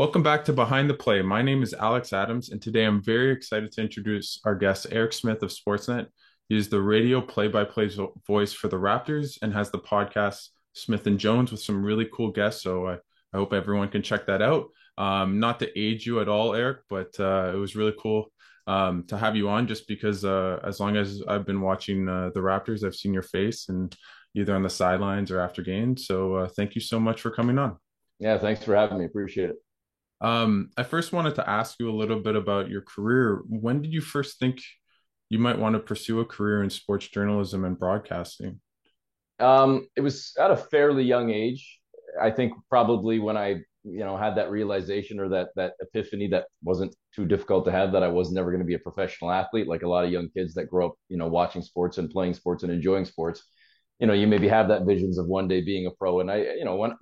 Welcome back to Behind the Play. My name is Alex Adams, and today I'm very excited to introduce our guest, Eric Smith of Sportsnet. He is the radio play-by-play voice for the Raptors and has the podcast Smith and Jones with some really cool guests. So I hope everyone can check that out. Not to age you at all, Eric, but it was really cool to have you on just because as long as I've been watching the Raptors, I've seen your face and either on the sidelines or after games. So thank you so much for coming on. Yeah, thanks for having me. Appreciate it. I first wanted to ask you a little bit about your career. When did you first think you might want to pursue a career in sports journalism and broadcasting? It was at a fairly young age. I think probably when I had that realization or that epiphany that wasn't too difficult to have that I was never going to be a professional athlete, like a lot of young kids that grow up, watching sports and playing sports and enjoying sports. You maybe have that visions of one day being a pro. And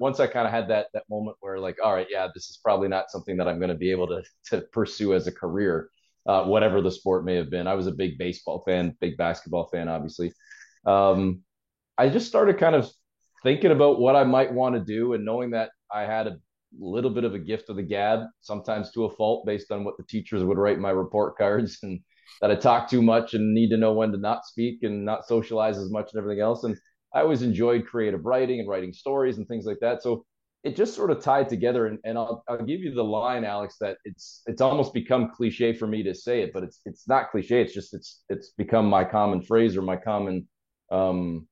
once I kind of had that moment where like, all right, yeah, this is probably not something that I'm going to be able to pursue as a career, whatever the sport may have been. I was a big baseball fan, big basketball fan, obviously. Um, I just started kind of thinking about what I might want to do and knowing that I had a little bit of a gift of the gab, sometimes to a fault based on what the teachers would write in my report cards, and that I talk too much and need to know when to not speak and not socialize as much and everything else. And I always enjoyed creative writing and writing stories and things like that. So it just sort of tied together. And I'll give you the line, Alex, that it's almost become cliche for me to say it, but it's not cliche. It's become my common phrase or my common I don't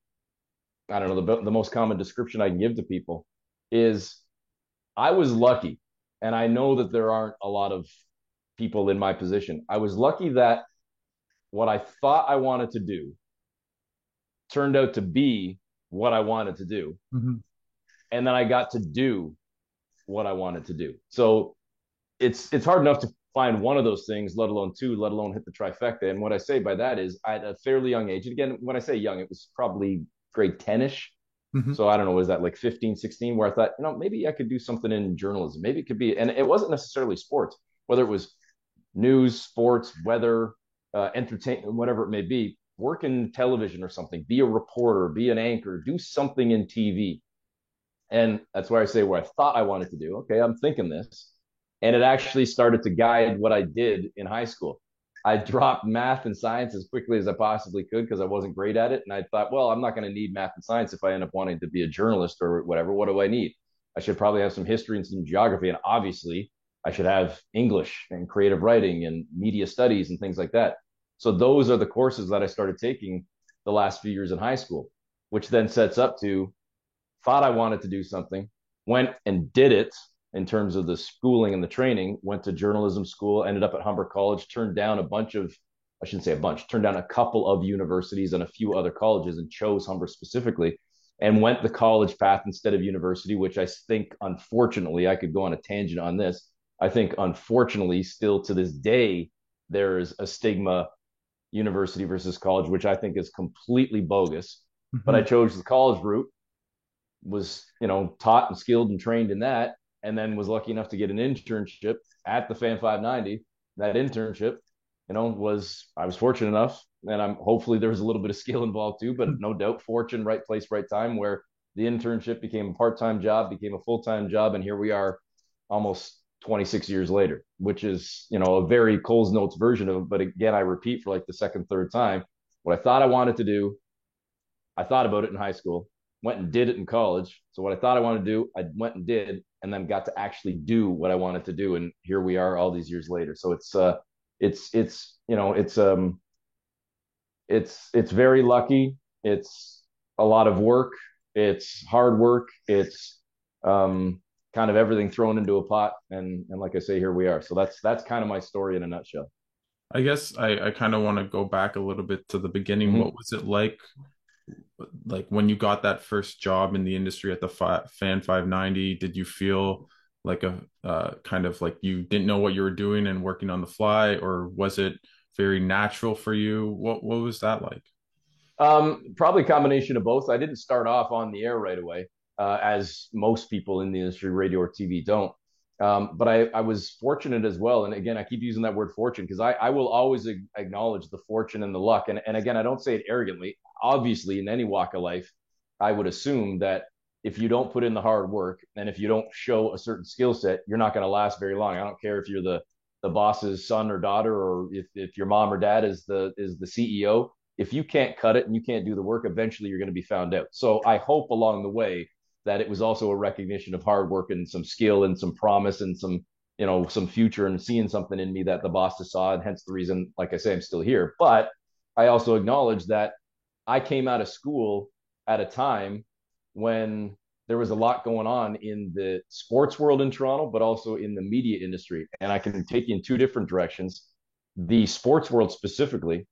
know, the most common description I can give to people is I was lucky. And I know that there aren't a lot of people in my position. I was lucky that what I thought I wanted to do turned out to be what I wanted to do. Mhm. And then I got to do what I wanted to do. So it's hard enough to find one of those things, let alone two, let alone hit the trifecta. And what I say by that is at a fairly young age, and again, when I say young, it was probably grade 10ish. Mhm. So I don't know, was that like 15, 16, where I thought, maybe I could do something in journalism. Maybe it could be, and it wasn't necessarily sports, whether it was news, sports, weather, entertainment, whatever it may be, work in television or something, be a reporter, be an anchor, do something in TV. And that's where I say where I thought I wanted to do. Okay, I'm thinking this. And it actually started to guide what I did in high school. I dropped math and science as quickly as I possibly could because I wasn't great at it. And I thought, well, I'm not going to need math and science if I end up wanting to be a journalist or whatever. What do I need? I should probably have some history and some geography. And obviously, I should have English and creative writing and media studies and things like that. So those are the courses that I started taking the last few years in high school, which then sets up to thought I wanted to do something, went and did it in terms of the schooling and the training, went to journalism school, ended up at Humber College, turned down a bunch of, I shouldn't say a bunch, turned down a couple of universities and a few other colleges and chose Humber specifically and went the college path instead of university, which I think, unfortunately, I could go on a tangent on this. I think, unfortunately, still to this day, there is a stigma university versus college, which I think is completely bogus. But I Mhm. chose the college route, was taught and skilled and trained in that, and then was lucky enough to get an internship at the Fan 590. That internship, was I was fortunate enough, and I'm hopefully there was a little bit of skill involved too, but no doubt fortune, right place, right time, where the internship became a part-time job, became a full-time job, and here we are, almost 26 years later, which is a very Coles Notes version of it. But again, I repeat for like the second, third time, what I thought I wanted to do, I thought about it in high school, went and did it in college. So what I thought I wanted to do, I went and did, and then got to actually do what I wanted to do. And here we are all these years later. So it's very lucky. It's a lot of work. It's hard work. It's kind of everything thrown into a pot. And like I say, here we are. So that's kind of my story in a nutshell. I guess I kind of want to go back a little bit to the beginning. What Mm-hmm. was it like when you got that first job in the industry at the Fan 590? Did you feel like a kind of like you didn't know what you were doing and working on the fly, or was it very natural for you? What was that like? Probably a combination of both. I didn't start off on the air right away, as most people in the industry, radio or TV, don't. But I was fortunate as well. And again, I keep using that word fortune because I will always acknowledge the fortune and the luck. And again, I don't say it arrogantly. Obviously, in any walk of life, I would assume that if you don't put in the hard work and if you don't show a certain skill set, you're not going to last very long. I don't care if you're the boss's son or daughter, or if your mom or dad is the CEO. If you can't cut it and you can't do the work, eventually you're going to be found out. So I hope along the way that it was also a recognition of hard work and some skill and some promise and some future and seeing something in me that the bosses saw, and hence the reason, like I say, I'm still here. But I also acknowledge that I came out of school at a time when there was a lot going on in the sports world in Toronto, but also in the media industry. And I can take you in two different directions. The sports world specifically,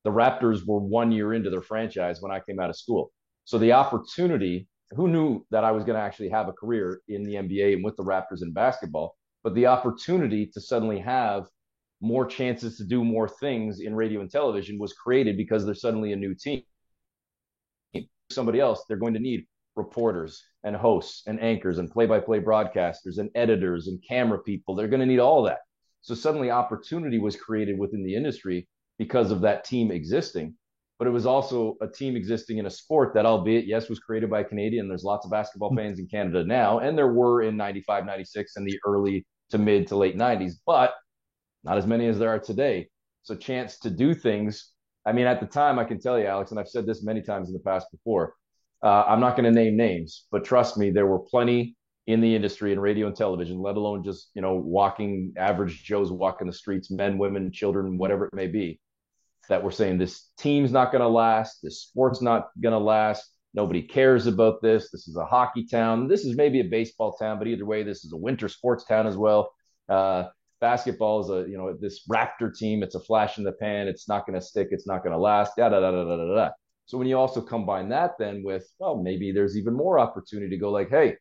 the Raptors were 1 year into their franchise when I came out of school. So the opportunity, who knew that I was going to actually have a career in the NBA and with the Raptors in basketball, but the opportunity to suddenly have more chances to do more things in radio and television was created because there's suddenly a new team. Somebody else, they're going to need reporters and hosts and anchors and play-by-play broadcasters and editors and camera people. They're going to need all that. So suddenly opportunity was created within the industry because of that team existing. But it was also a team existing in a sport that, albeit, yes, was created by a Canadian. There's lots of basketball fans in Canada now, and there were in 95, 96, and the early to mid to late 90s, but not as many as there are today. So chance to do things. I mean, at the time, I can tell you, Alex, and I've said this many times in the past before. I'm not going to name names, but trust me, there were plenty in the industry in radio and television, let alone just walking average Joes walking the streets, men, women, children, whatever it may be, that were saying this team's not going to last, this sport's not going to last. Nobody cares about this. This is a hockey town. This is maybe a baseball town, but either way, this is a winter sports town as well. Basketball is this Raptor team. It's a flash in the pan. It's not going to stick. It's not going to last. Da da da da da da da. So when you also combine that then with, well, maybe there's even more opportunity to go like, hey,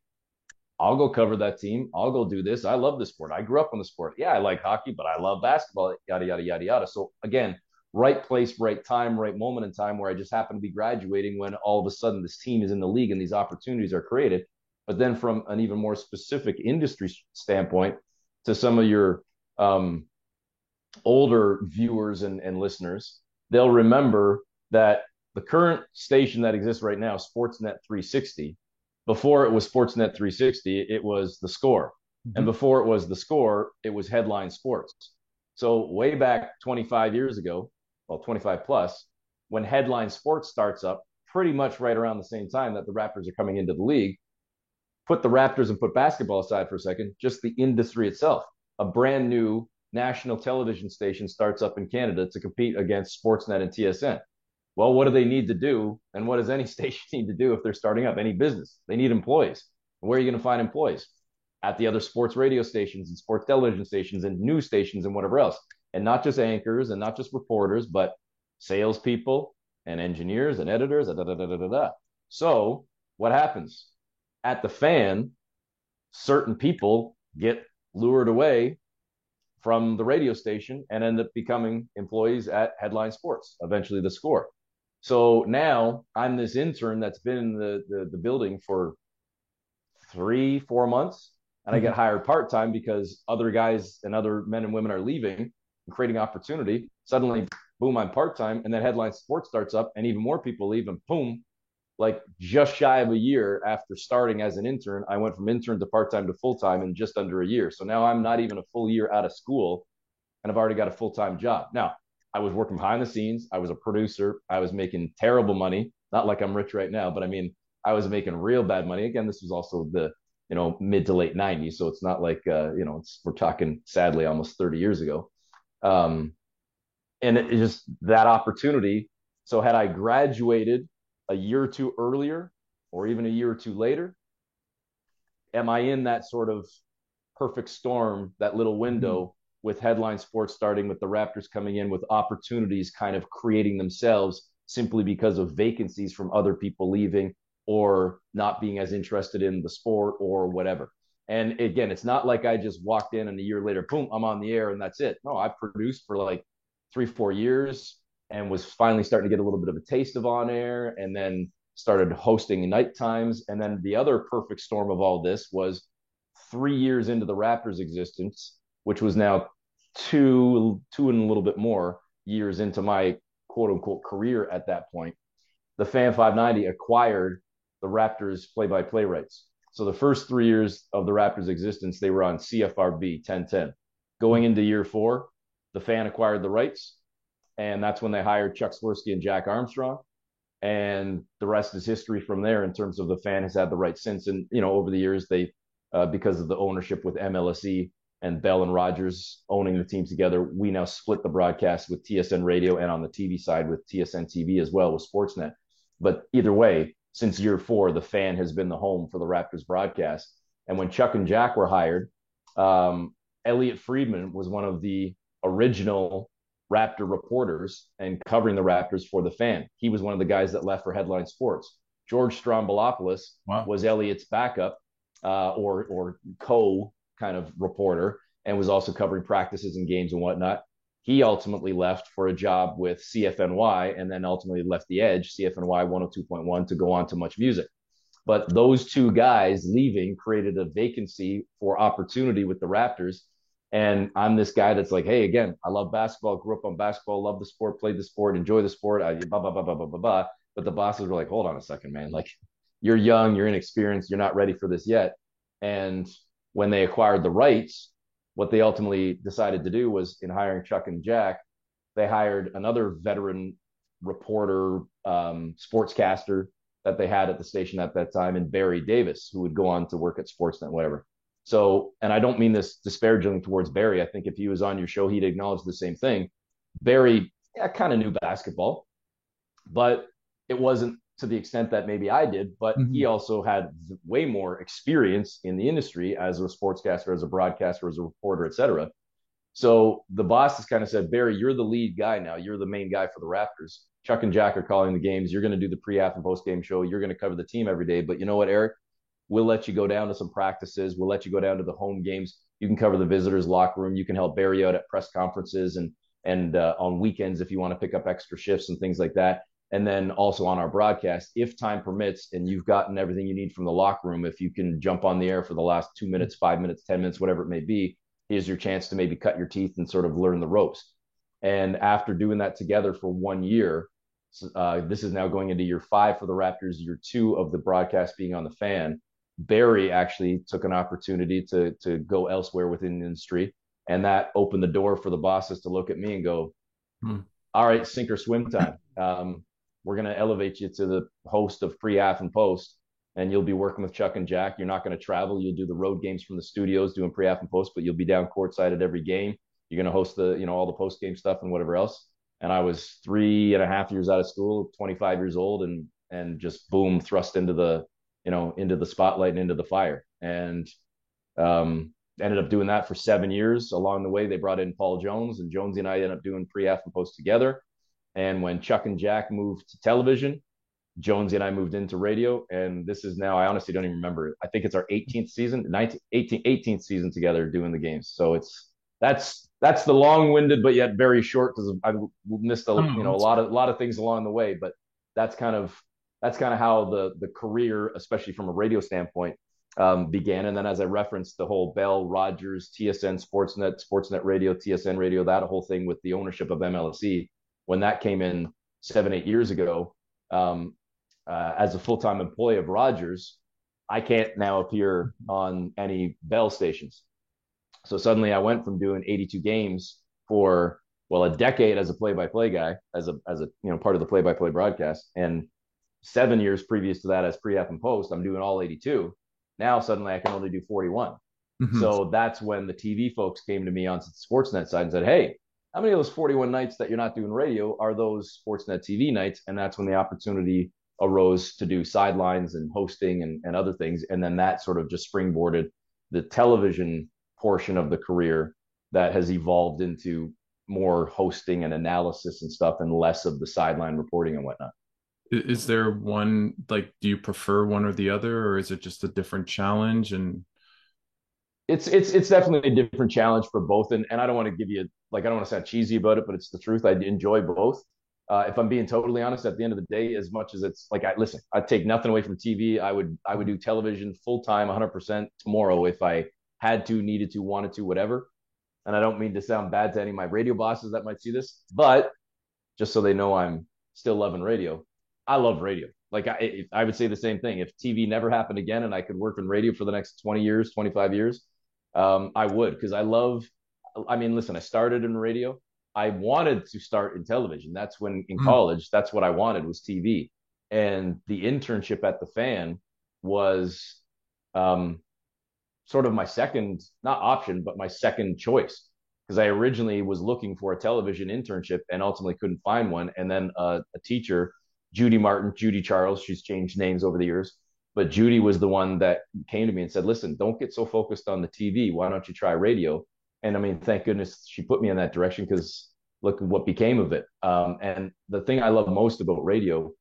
I'll go cover that team. I'll go do this. I love the sport. I grew up on the sport. Yeah, I like hockey, but I love basketball. Yada yada yada yada. So again, right place, right time, right moment in time where I just happen to be graduating when all of a sudden this team is in the league and these opportunities are created. But then from an even more specific industry standpoint, to some of your older viewers and listeners, they'll remember that the current station that exists right now, Sportsnet 360, before it was Sportsnet 360, it was The Score. Mm-hmm. And before it was The Score, it was Headline Sports. So way back 25 years ago, well, 25 plus, when Headline Sports starts up, pretty much right around the same time that the Raptors are coming into the league, put the Raptors and put basketball aside for a second, just the industry itself. A brand new national television station starts up in Canada to compete against Sportsnet and TSN. Well, what do they need to do? And what does any station need to do if they're starting up? Any business. They need employees. Where are you going to find employees? At the other sports radio stations and sports television stations and news stations and whatever else. And not just anchors and not just reporters, but salespeople and engineers and editors. Da, da, da, da, da, da. So what happens? At the Fan, certain people get lured away from the radio station and end up becoming employees at Headline Sports, eventually The Score. So now I'm this intern that's been in the building for 3-4 months, and I get hired part-time because other guys and other men and women are leaving and creating opportunity. Suddenly, boom, I'm part-time, and then Headline Sports starts up, and even more people leave, and boom, like just shy of a year after starting as an intern, I went from intern to part-time to full-time in just under a year. So now I'm not even a full year out of school, and I've already got a full-time job. Now, I was working behind the scenes. I was a producer. I was making terrible money. Not like I'm rich right now, but I mean, I was making real bad money. Again, this was also the mid to late 90s. So it's not like, we're talking sadly almost 30 years ago. And it just that opportunity. So had I graduated a year or two earlier, or even a year or two later, am I in that sort of perfect storm, that little window with Headline Sports starting, with the Raptors coming in, with opportunities kind of creating themselves simply because of vacancies from other people leaving or not being as interested in the sport or whatever. And again, it's not like I just walked in and a year later, boom, I'm on the air and that's it. No, I produced for like 3-4 years and was finally starting to get a little bit of a taste of on air, and then started hosting night times. And then the other perfect storm of all this was 3 years into the Raptors' existence, which was now two and a little bit more years into my quote unquote career at that point. The Fan 590 acquired the Raptors play-by-play rights. So the first 3 years of the Raptors' existence, they were on CFRB 1010. Going into year 4, the Fan acquired the rights, and that's when they hired Chuck Swirsky and Jack Armstrong. And the rest is history from there in terms of the Fan has had the rights since. And, over the years, because of the ownership with MLSE and Bell and Rogers owning the team together, we now split the broadcast with TSN Radio and on the TV side with TSN TV as well with Sportsnet. But either way, since year 4, the Fan has been the home for the Raptors broadcast. And when Chuck and Jack were hired, Elliot Friedman was one of the original Raptor reporters and covering the Raptors for the Fan. He was one of the guys that left for Headline Sports. George Strombolopoulos was Elliot's backup or co kind of reporter and was also covering practices and games and whatnot. He ultimately left for a job with CFNY and then ultimately left the Edge, CFNY 102.1, to go on to Much Music. But those two guys leaving created a vacancy for opportunity with the Raptors. And I'm this guy that's like, hey, again, I love basketball, grew up on basketball, love the sport, played the sport, enjoy the sport, blah, blah, blah, blah, blah, blah, blah. But the bosses were like, hold on a second, man. Like, you're young, you're inexperienced, you're not ready for this yet. And when they acquired the rights, what they ultimately decided to do was, in hiring Chuck and Jack, they hired another veteran reporter, sportscaster that they had at the station at that time, and Barry Davis, who would go on to work at Sportsnet, whatever. So, and I don't mean this disparagingly towards Barry. I think if he was on your show, he'd acknowledge the same thing. Barry, kind of knew basketball, but it wasn't to the extent that maybe I did. But he also had way more experience in the industry as a sportscaster, as a broadcaster, as a reporter, etc. So the boss has kind of said, Barry, you're the lead guy now. You're the main guy for the Raptors. Chuck and Jack are calling the games. You're going to do the pre-half and post-game show. You're going to cover the team every day. But you know what, Eric? We'll let you go down to some practices. We'll let you go down to the home games. You can cover the visitors' locker room. You can help Barry out at press conferences and on weekends if you want to pick up extra shifts and things like that. And then also on our broadcast, if time permits and you've gotten everything you need from the locker room, if you can jump on the air for the last 2 minutes, 5 minutes, 10 minutes, whatever it may be, here's your chance to maybe cut your teeth and sort of learn the ropes. And after doing that together for 1 year, this is now going into year 5 for the Raptors, year 2 of the broadcast being on the Fan. Barry actually took an opportunity to go elsewhere within the industry, and that opened the door for the bosses to look at me and go, all right, sink or swim time. We're going to elevate you to the host of pre-half and post, and you'll be working with Chuck and Jack. You're not going to travel. You'll do the road games from the studios doing pre-half and post, but you'll be down courtside at every game. You're going to host the, all the post-game stuff and whatever else. And I was 3.5 years out of school, 25 years old, and just boom, thrust into the, into the spotlight and into the fire. And ended up doing that for 7 years. Along the way, they brought in Paul Jones, and Jonesy and I ended up doing pre-half and post together. And when Chuck and Jack moved to television, Jonesy and I moved into radio. And this is now, I honestly don't even remember. I think it's our 18th season, 18th season together doing the games. So that's the long-winded but yet very short, because I missed a lot of things along the way. But that's kind of how the career, especially from a radio standpoint, began. And then, as I referenced, the whole Bell, Rogers, TSN, Sportsnet Radio, TSN Radio, that whole thing with the ownership of MLSE, when that came in 7-8 years ago, as a full-time employee of Rogers, I can't now appear on any Bell stations. So suddenly I went from doing 82 games for, a decade as a play-by-play guy, as a part of the play-by-play broadcast, and 7 years previous to that as pre-half and post, I'm doing all 82. Now suddenly I can only do 41. So that's when the TV folks came to me on the Sportsnet side and said, hey, how many of those 41 nights that you're not doing radio are those Sportsnet TV nights? And that's when the opportunity arose to do sidelines and hosting and other things. And then that sort of just springboarded the television portion of the career that has evolved into more hosting and analysis and stuff, and less of the sideline reporting and whatnot. Is there one, do you prefer one or the other, or is it just a different challenge? And it's definitely a different challenge for both. And I don't want to give you, I don't want to sound cheesy about it, but it's the truth. I enjoy both. If I'm being totally honest, at the end of the day, as much as it's I'd take nothing away from TV. I would do television full time, 100% tomorrow if I had to, needed to, wanted to, whatever. And I don't mean to sound bad to any of my radio bosses that might see this, but just so they know I'm still loving radio. I love radio. Like I would say the same thing. If TV never happened again and I could work in radio for the next 20 years, 25 years, I would, because I love, I mean, listen, I started in radio. I wanted to start in television. That's when in Mhm. college, that's what I wanted was TV. And the internship at the Fan was um, sort of my second, not option, but my second choice. Because I originally was looking for a television internship and ultimately couldn't find one. And then a teacher, Judy Martin, Judy Charles, she's changed names over the years, but Judy was the one that came to me and said, listen, don't get so focused on the TV. Why don't you try radio? And I mean, thank goodness she put me in that direction, because look what became of it. And the thing I love most about radio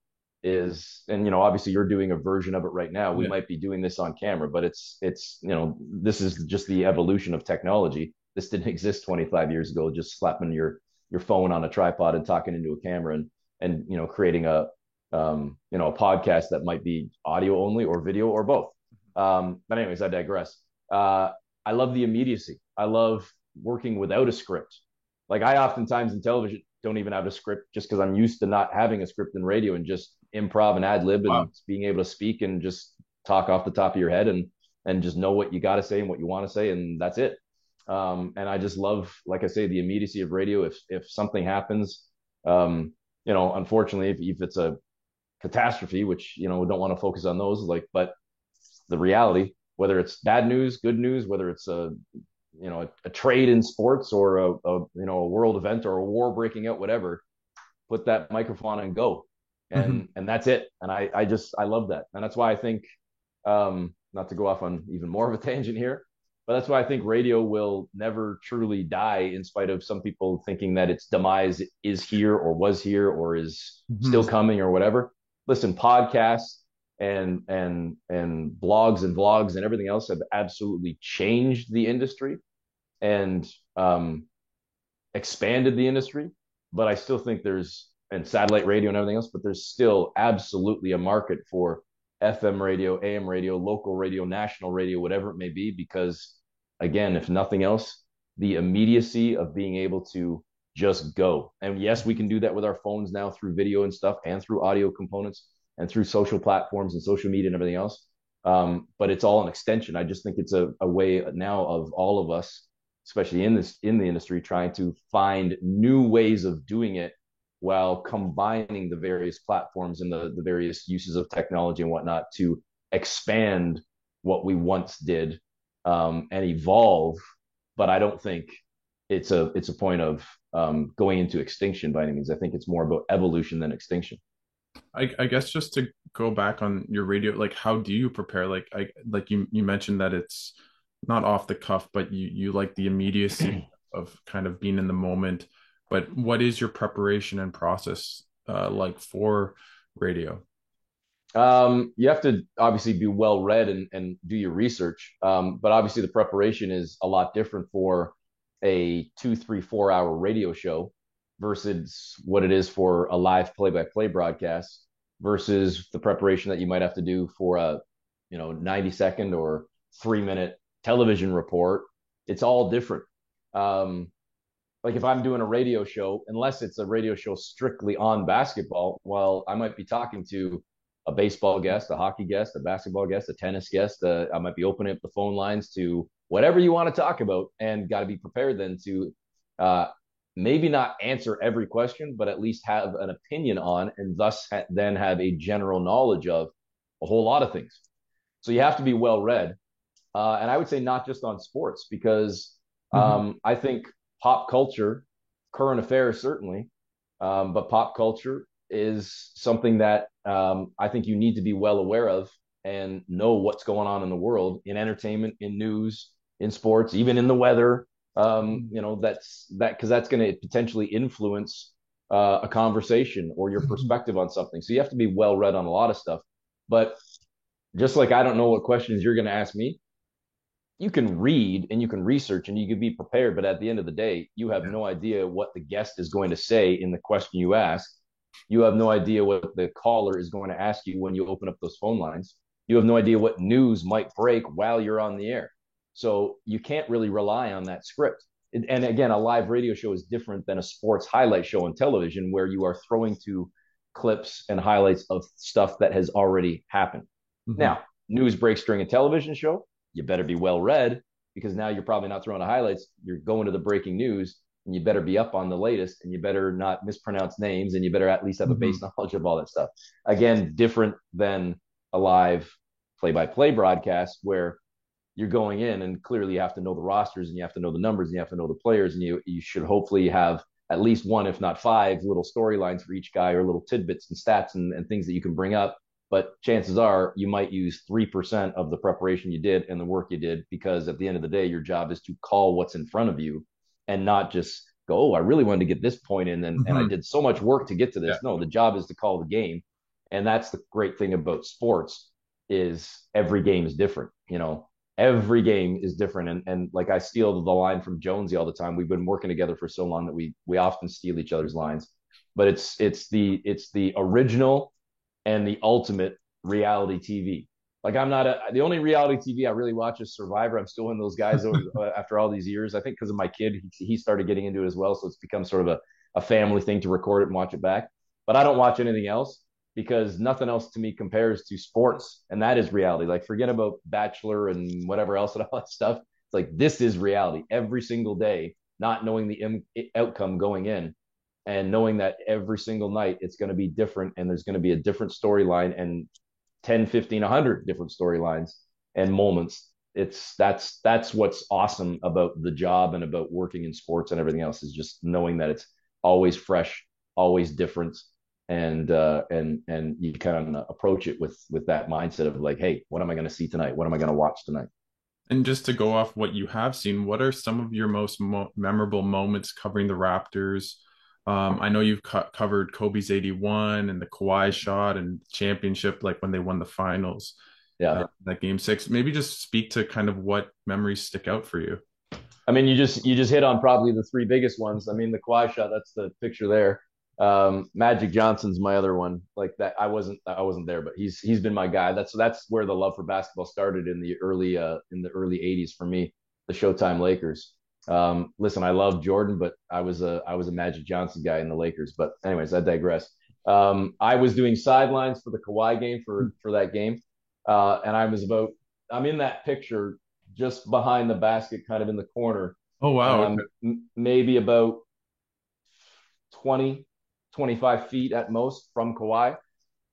is, and obviously you're doing a version of it right now. We Yeah. might be doing this on camera, but it's this is just the evolution of technology. This didn't exist 25 years ago, just slapping your phone on a tripod and talking into a camera, and creating a podcast that might be audio only or video or both. But anyways, I digress. I love the immediacy. I love working without a script. Like, I oftentimes in television don't even have a script, just because I'm used to not having a script in radio and just improv and ad lib and Wow. being able to speak and just talk off the top of your head, and just know what you got to say and what you want to say, and that's it. And I just love, like I say, the immediacy of radio. If something happens, unfortunately, if it's a catastrophe, which we don't want to focus on those, like, but the reality, whether it's bad news, good news, whether it's a trade in sports, or a world event, or a war breaking out, whatever, put that microphone and go, Mhm. and that's it. And I love that, and that's why I think, not to go off on even more of a tangent here, but that's why I think radio will never truly die, in spite of some people thinking that its demise is here, or was here, or is Mhm. still coming, or whatever. Listen, podcasts and blogs and vlogs and everything else have absolutely changed the industry, and expanded the industry. But I still think there's, and satellite radio and everything else, but there's still absolutely a market for FM radio, AM radio, local radio, national radio, whatever it may be, because again, if nothing else, the immediacy of being able to just go. And yes, we can do that with our phones now through video and stuff, and through audio components, and through social platforms and social media and everything else. But it's all an extension. I just think it's a way now of all of us, especially in the industry, trying to find new ways of doing it, while combining the various platforms and the various uses of technology and whatnot, to expand what we once did, and evolve. But I don't think it's a point of going into extinction by any means. I think it's more about evolution than extinction. I guess just to go back on your radio, like how do you prepare? Like you mentioned that it's not off the cuff, but you like the immediacy of kind of being in the moment. But what is your preparation and process like for radio? You have to obviously be well read and do your research. But obviously, the preparation is a lot different for a 2, 3, 4 hour radio show versus what it is for a live play by play broadcast, versus the preparation that you might have to do for a 90-second or 3 minute television report. It's all different. Um, like, if I'm doing a radio show, unless it's a radio show strictly on basketball, well, I might be talking to a baseball guest, a hockey guest, a basketball guest, a tennis guest. I might be opening up the phone lines to whatever you want to talk about, and got to be prepared then to uh, maybe not answer every question, but at least have an opinion on, and thus then have a general knowledge of a whole lot of things. So you have to be well read. And I would say not just on sports, because Mhm. I think pop culture, current affairs certainly, but pop culture is something that I think you need to be well aware of, and know what's going on in the world, in entertainment, in news, in sports, even in the weather. Because that's going to potentially influence a conversation or your Mhm. perspective on something. So you have to be well read on a lot of stuff. But just like I don't know what questions you're going to ask me, you can read and you can research and you can be prepared, but at the end of the day, you have Yeah. no idea what the guest is going to say in the question you ask. You have no idea what the caller is going to ask you when you open up those phone lines. You have no idea what news might break while you're on the air. So you can't really rely on that script. And again, a live radio show is different than a sports highlight show on television, where you are throwing to clips and highlights of stuff that has already happened. Hmm. Now, news breaks during a television show, you better be well read because now you're probably not throwing the highlights. You're going to the breaking news and you better be up on the latest and you better not mispronounce names and you better at least have a base Hmm. knowledge of all that stuff. Again, different than a live play-by-play broadcast where you're going in and clearly you have to know the rosters and you have to know the numbers and you have to know the players and you should hopefully have at least one, if not five, little storylines for each guy or little tidbits and stats and things that you can bring up. But chances are you might use 3% of the preparation you did and the work you did because at the end of the day, your job is to call what's in front of you and not just go, oh, I really wanted to get this point in and I Hmm. did so much work to get to Yeah. this. No, the job is to call the game. And that's the great thing about sports is every game is different. Every game is different. And like I steal the line from Jonesy all the time. We've been working together for so long that we often steal each other's lines. But it's the original and the ultimate reality TV. Like the only reality TV I really watch is Survivor. I'm still one of those guys after all these years. I think because of my kid, he started getting into it as well, so it's become sort of a family thing to record it and watch it back. But I don't watch anything else because nothing else to me compares to sports, and that is reality. Like forget about Bachelor and whatever else and all that stuff. It's like this is reality every single day, not knowing the outcome going in, and knowing that every single night it's going to be different and there's going to be a different storyline and 10, 15, 100 different storylines and moments. That's what's awesome about the job and about working in sports and everything else is just knowing that it's always fresh, always different, and you kind of approach it with that mindset of like, hey, what am I going to see tonight? What am I going to watch tonight? And just to go off what you have seen, what are some of your most memorable moments covering the Raptors? I know you've covered Kobe's 81 and the Kawhi shot and championship, like when they won the finals, Yeah. that game six. Maybe just speak to kind of what memories stick out for you. I mean, you just hit on probably the three biggest ones. I mean, the Kawhi shot, that's the picture there. Magic Johnson's my other one. Like that, I wasn't there, but he's been my guy. That's where the love for basketball started in the early '80s for me. The Showtime Lakers. Listen, I love Jordan, but I was a Magic Johnson guy in the Lakers. But anyways, I digress. I was doing sidelines for the Kawhi game for that game, and I'm in that picture just behind the basket, kind of in the corner. Oh And wow, okay. I'm maybe about 20, 25 feet at most from Kawhi.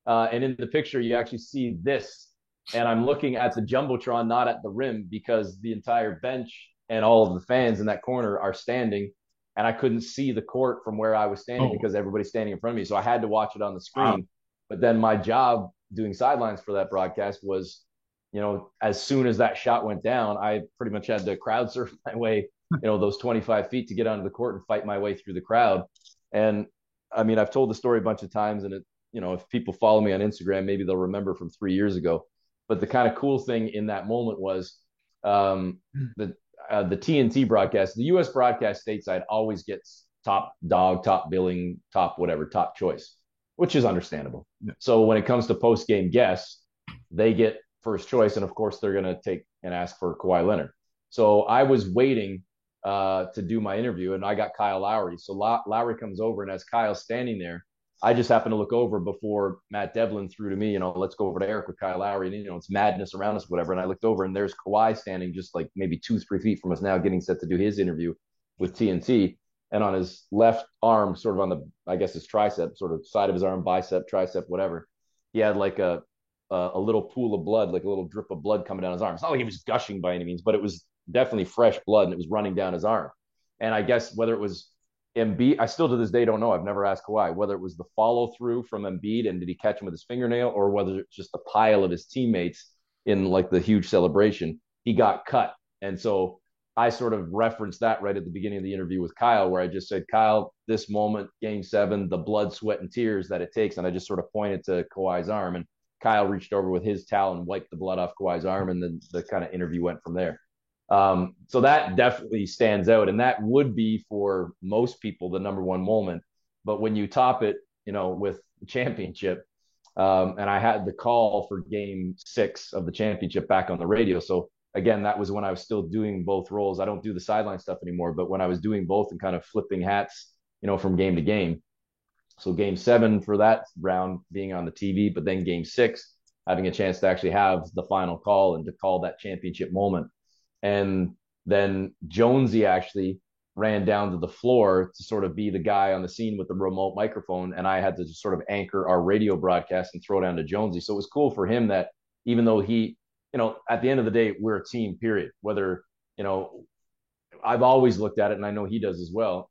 And in the picture, you actually see this. And I'm looking at the Jumbotron, not at the rim, because the entire bench and all of the fans in that corner are standing. And I couldn't see the court from where I was standing Oh because everybody's standing in front of me. So I had to watch it on the wow. screen. But then my job doing sidelines for that broadcast was, as soon as that shot went down, I pretty much had to crowd surf my way, those 25 feet to get onto the court and fight my way through the crowd. And I mean, I've told the story a bunch of times, and if people follow me on Instagram, maybe they'll remember from 3 years ago. But the kind of cool thing in that moment was um, the the TNT broadcast, the U.S. broadcast stateside always gets top dog, top billing, top whatever, top choice, which is understandable. Yeah. So when it comes to post game guests, they get first choice, and of course they're going to take and ask for Kawhi Leonard. So I was waiting to do my interview, and I got Kyle Lowry. So Lowry comes over, and as Kyle's standing there, I just happened to look over before Matt Devlin threw to me, let's go over to Eric with Kyle Lowry. And, it's madness around us, whatever. And I looked over, and there's Kawhi standing just like maybe 2-3 feet from us now, getting set to do his interview with TNT. And on his left arm, sort of on I guess his tricep, sort of side of his arm, bicep, tricep, whatever, he had like a little pool of blood, like a little drip of blood coming down his arm. It's not like it was gushing by any means, but it was definitely fresh blood and it was running down his arm. And I guess whether it was Embiid, I still to this day don't know. I've never asked Kawhi whether it was the follow through from Embiid and did he catch him with his fingernail or whether it's just the pile of his teammates in like the huge celebration. He got cut. And so I sort of referenced that right at the beginning of the interview with Kyle, where I just said, Kyle, this moment, game 7, the blood, sweat, and tears that it takes. And I just sort of pointed to Kawhi's arm. And Kyle reached over with his towel and wiped the blood off Kawhi's arm. And then the kind of interview went from there. So that definitely stands out, and that would be for most people the number one moment. But when you top it, with the championship, and I had the call for Game 6 of the championship back on the radio. So again, that was when I was still doing both roles. I don't do the sideline stuff anymore, but when I was doing both and kind of flipping hats, from game to game, So game 7 for that round being on the TV, but then game 6 having a chance to actually have the final call and to call that championship moment. And then Jonesy actually ran down to the floor to sort of be the guy on the scene with the remote microphone, and I had to just sort of anchor our radio broadcast and throw down to Jonesy. So it was cool for him that even though he, at the end of the day, we're a team, period. Whether, you know, I've always looked at it, and I know he does as well.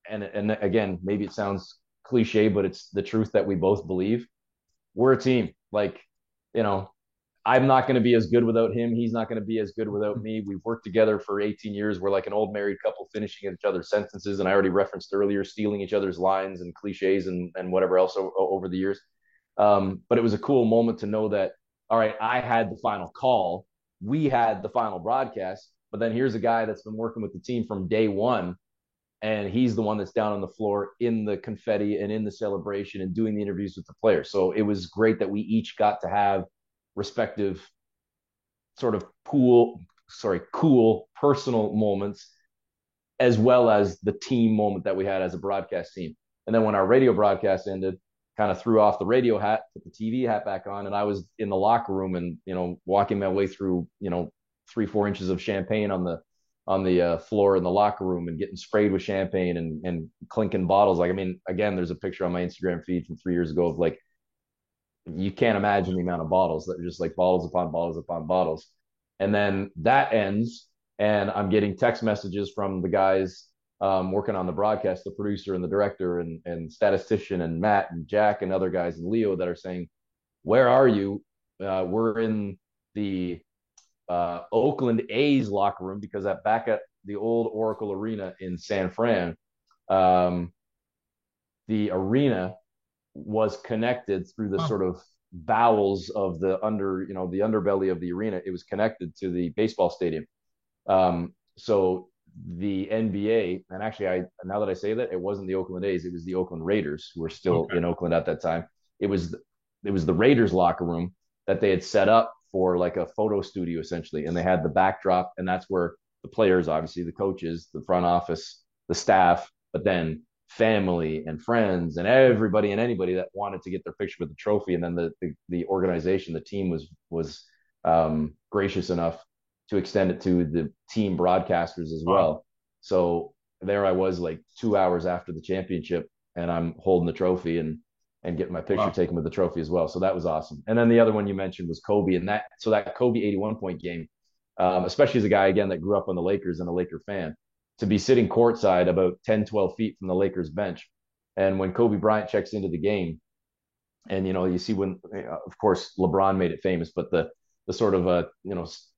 And again, maybe it sounds cliche, but it's the truth that we both believe. We're a team. Like, you know, I'm not going to be as good without him. He's not going to be as good without me. We've worked together for 18 years. We're like an old married couple finishing each other's sentences. And I already referenced earlier, stealing each other's lines and cliches and whatever else over the years. But it was a cool moment to know that, all right, I had the final call. We had the final broadcast. But then here's a guy that's been working with the team from day one, and he's the one that's down on the floor in the confetti and in the celebration and doing the interviews with the players. So it was great that we each got to have respective sort of cool personal moments, as well as the team moment that we had as a broadcast team. And then when our radio broadcast ended, kind of threw off the radio hat, put the TV hat back on, and I was in the locker room and walking my way through 3-4 inches of champagne on the floor in the locker room and getting sprayed with champagne and clinking bottles. Like, I mean, again, there's a picture on my Instagram feed from 3 years ago of like, you can't imagine the amount of bottles that are just like bottles upon bottles upon bottles. And then that ends, and I'm getting text messages from the guys working on the broadcast, the producer and the director and statistician and Matt and Jack and other guys and Leo that are saying, "Where are you?" We're in the Oakland A's locker room because back at the old Oracle Arena in San Fran, um, the arena was connected through the Oh, sort of bowels of the underbelly of the arena. It was connected to the baseball stadium. So the NBA, and actually, now that I say that, it wasn't the Oakland A's, it was the Oakland Raiders who were still okay. in Oakland at that time. It was the Raiders locker room that they had set up for like a photo studio essentially, and they had the backdrop, and that's where the players, obviously the coaches, the front office, the staff, but then family and friends and everybody and anybody that wanted to get their picture with the trophy. And then the organization, the team was gracious enough to extend it to the team broadcasters as Wow. well. So there I was like 2 hours after the championship, and I'm holding the trophy and getting my picture Wow. taken with the trophy as well. So that was awesome. And then the other one you mentioned was Kobe, and that Kobe 81 point game, especially as a guy again that grew up on the Lakers and a Laker fan, to be sitting courtside about 10, 12 feet from the Lakers bench. And when Kobe Bryant checks into the game, and you see when, of course, LeBron made it famous, but the sort of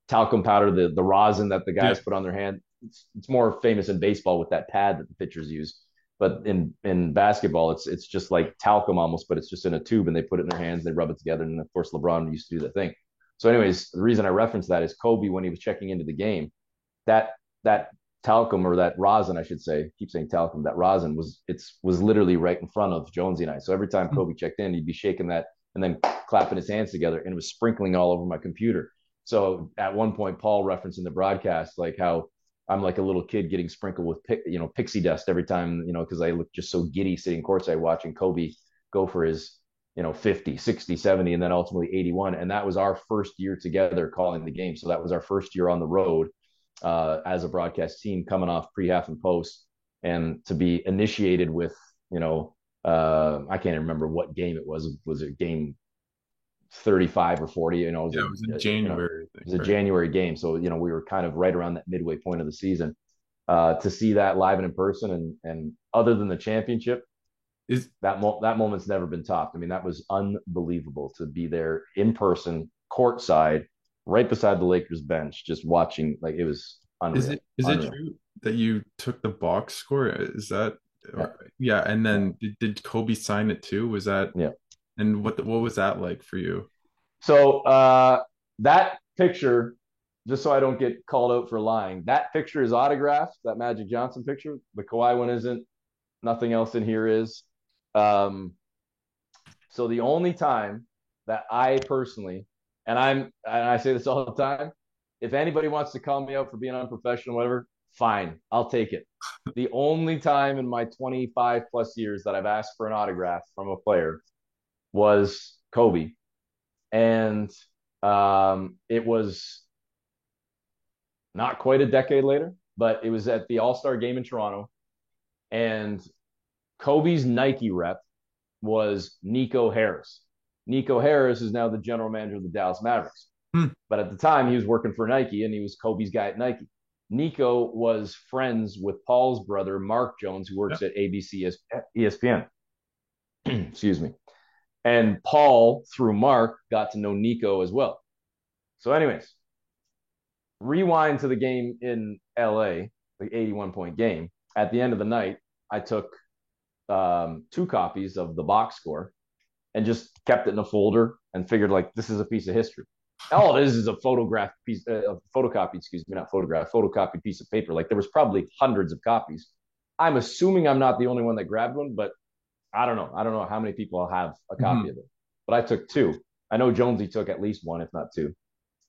talcum powder, the rosin that the Yeah. guys put on their hand, it's more famous in baseball with that pad that the pitchers use. But in basketball, it's just like talcum almost, but it's just in a tube, and they put it in their hands, they rub it together, and of course LeBron used to do the thing. So, anyways, the reason I reference that is Kobe, when he was checking into the game, that that talcum, or that rosin, I should say, I keep saying talcum, that rosin was literally right in front of Jonesy and I. So every time Kobe checked in, he'd be shaking that and then clapping his hands together, and it was sprinkling all over my computer. So at one point, Paul referenced in the broadcast like how I'm like a little kid getting sprinkled with pixie dust every time, because I look just so giddy sitting courtside watching Kobe go for his 50, 60, 70, and then ultimately 81. And that was our first year together calling the game. So that was our first year on the road as a broadcast team, coming off pre, half, and post, and to be initiated with, I can't even remember what game it was. Was it game 35 or 40? Yeah, it was in It January, I think, was a right? January game, so we were kind of right around that midway point of the season. To see that live and in person, and other than the championship, Is that moment's never been topped. I mean, that was unbelievable to be there in person, courtside, right beside the Lakers bench, just watching. Like, it was is unreal, it unreal. true that you took the box score? Is that Yeah, yeah, and yeah, then did Kobe sign it too? Was that yeah. and what was that like for you? So that picture, just so I don't get called out for lying, that picture is autographed. That Magic Johnson picture. The Kawhi one isn't. Nothing else in here is. Um, so the only time that I personally, and I say this all the time, if anybody wants to call me out for being unprofessional, whatever, Fine, I'll take it. The only time in my 25 plus years that I've asked for an autograph from a player was Kobe. And it was not quite a decade later, but it was at the All Star game in Toronto. And Kobe's Nike rep was Nico Harris. Nico Harris is now the general manager of the Dallas Mavericks. Hmm. But at the time, he was working for Nike and he was Kobe's guy at Nike. Nico was friends with Paul's brother, Mark Jones, who works at ABC ESPN. Excuse me. And Paul, through Mark, got to know Nico as well. So, anyways, rewind to the game in LA, the 81-point game. At the end of the night, I took 2 copies of the box score and just kept it in a folder and figured like this is a piece of history. All it is a photograph piece, photocopy, excuse me, not photograph, photocopied piece of paper. Like there was probably hundreds of copies. I'm assuming I'm not the only one that grabbed one, but I don't know. I don't know how many people have a copy Mm-hmm. of it, but I took 2. I know Jonesy took at least 1, if not 2.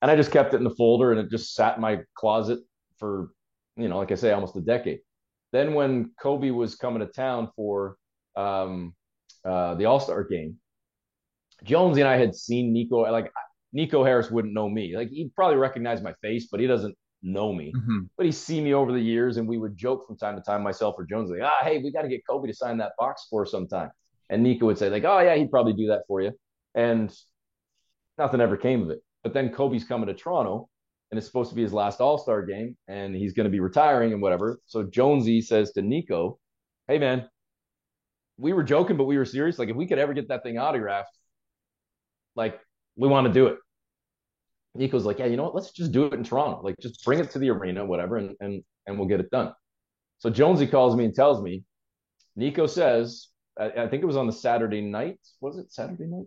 And I just kept it in the folder and it just sat in my closet for, like I say, almost a decade. Then when Kobe was coming to town for the All Star game, Jonesy and I had seen Nico. Like Nico Harris wouldn't know me. Like he'd probably recognize my face, but he doesn't know me. Mm-hmm. But he's seen me over the years, and we would joke from time to time, myself or Jonesy, like, hey, we got to get Kobe to sign that box score sometime. And Nico would say, like, oh yeah, he'd probably do that for you. And nothing ever came of it. But then Kobe's coming to Toronto, and it's supposed to be his last All Star game, and he's going to be retiring and whatever. So Jonesy says to Nico, "Hey man, we were joking, but we were serious. Like if we could ever get that thing autographed, like we want to do it." Nico's like, "Yeah, you know what? Let's just do it in Toronto. Like just bring it to the arena, whatever, and we'll get it done." So Jonesy calls me and tells me, Nico says, I think it was on the Saturday night. Was it Saturday night?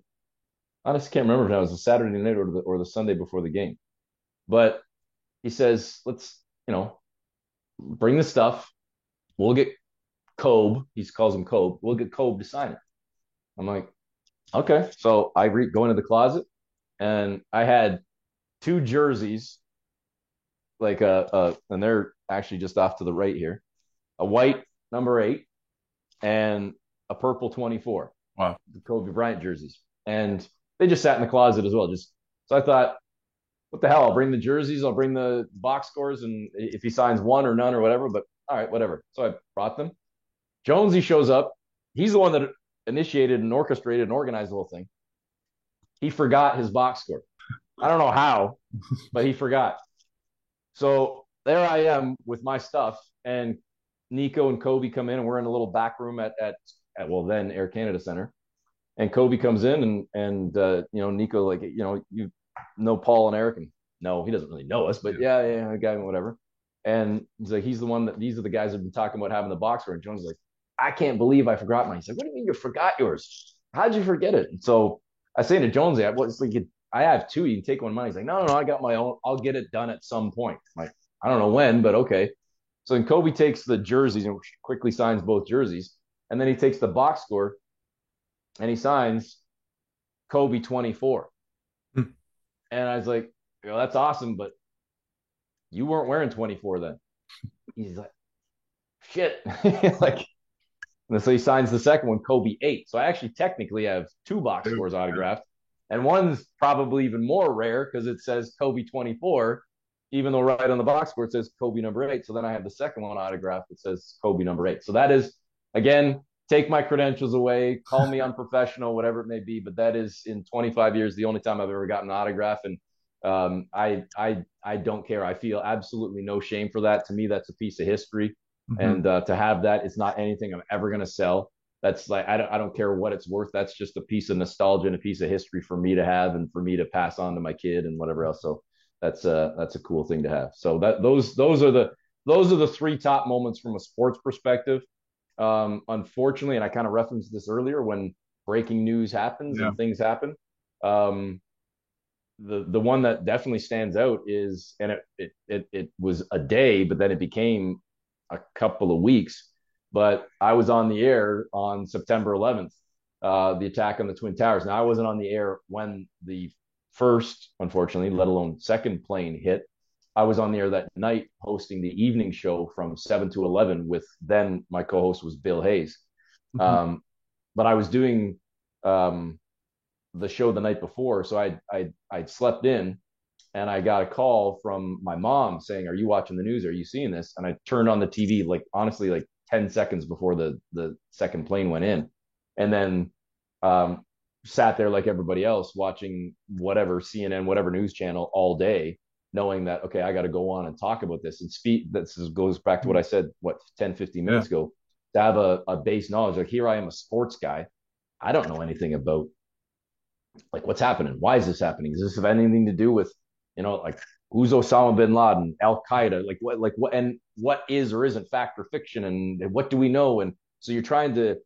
I honestly can't remember if that was the Saturday night or the Sunday before the game. But he says, let's, bring the stuff. We'll get Kobe. He calls him Kobe. We'll get Kobe to sign it. I'm like, okay. So I go into the closet and I had 2 jerseys, like and they're actually just off to the right here, a white number 8 and a purple 24, Wow. the Kobe Bryant jerseys. And they just sat in the closet as well. So I thought, what the hell? I'll bring the jerseys, I'll bring the box scores, and if he signs 1 or none or whatever, but all right, whatever. So I brought them. Jonesy shows up. He's the one that initiated and orchestrated and organized the whole thing. He forgot his box score. I don't know how, but he forgot. So there I am with my stuff, and Nico and Kobe come in, and we're in a little back room at well then Air Canada Center, and Kobe comes in, and Nico, like you know Paul and Eric, and no, he doesn't really know us, but yeah, a guy, whatever. And he's like, he's the one that these are the guys that have been talking about having the box score. And Jones is like, I can't believe I forgot mine. He's like, what do you mean you forgot yours? How'd you forget it? And so I say to Jonesy, it's like I have 2. You can take one of mine. He's like, no, I got my own. I'll get it done at some point. I'm like, I don't know when, but okay. So then Kobe takes the jerseys and quickly signs both jerseys. And then he takes the box score and he signs Kobe 24. Hmm. And I was like, that's awesome, but you weren't wearing 24 then. He's like, shit. Like, and so he signs the second one, Kobe 8. So I actually technically have 2 box scores autographed. And one's probably even more rare because it says Kobe 24, even though right on the box score it says Kobe number 8. So then I have the second one autographed that says Kobe number 8. So that is, again, take my credentials away, call me unprofessional, whatever it may be. But that is, in 25 years, the only time I've ever gotten an autograph. And I don't care. I feel absolutely no shame for that. To me, that's a piece of history. Mm-hmm. And to have that, it's not anything I'm ever going to sell. That's like, I don't care what it's worth. That's just a piece of nostalgia and a piece of history for me to have and for me to pass on to my kid and whatever else. So that's a cool thing to have. So those are the 3 top moments from a sports perspective. Unfortunately, and I kind of referenced this earlier, when breaking news happens and things happen, the one that definitely stands out is, and it was a day, but then it became a couple of weeks. But I was on the air on September 11th, the attack on the Twin Towers. Now I wasn't on the air when the first, unfortunately, let alone second plane hit. I was on the air that night hosting the evening show from 7 to 11 with then my co-host was Bill Hayes. Mhm. Um, but I was doing um, the show the night before, so I'd slept in, and I got a call from my mom saying, "Are you watching the news? Are you seeing this?" And I turned on the TV like honestly like 10 seconds before the second plane went in, and then um, sat there like everybody else watching whatever CNN, whatever news channel all day, knowing that okay, I got to go on and talk about this and speak. This goes back to what I said 10, 15 Yeah. minutes ago. To have a base knowledge, like here I am, a sports guy. I don't know anything about like what's happening. Why is this happening? Does this have anything to do with, like who's Osama bin Laden, Al Qaeda, like what, and what is or isn't fact or fiction, and what do we know? And so you're trying to,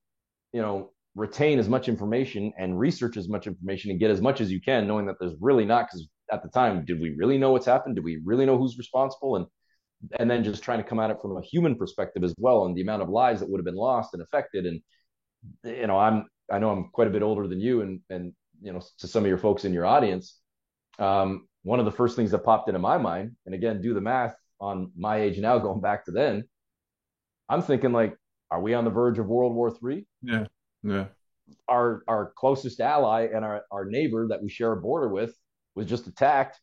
retain as much information and research as much information and get as much as you can, knowing that there's really not, because at the time, did we really know what's happened? Did we really know who's responsible? And then just trying to come at it from a human perspective as well, and the amount of lives that would have been lost and affected. And I know I'm quite a bit older than you, and to some of your folks in your audience, one of the first things that popped into my mind, and again, do the math on my age now, going back to then, I'm thinking like, are we on the verge of World War III? Yeah. Yeah. Our closest ally and our neighbor that we share a border with was just attacked.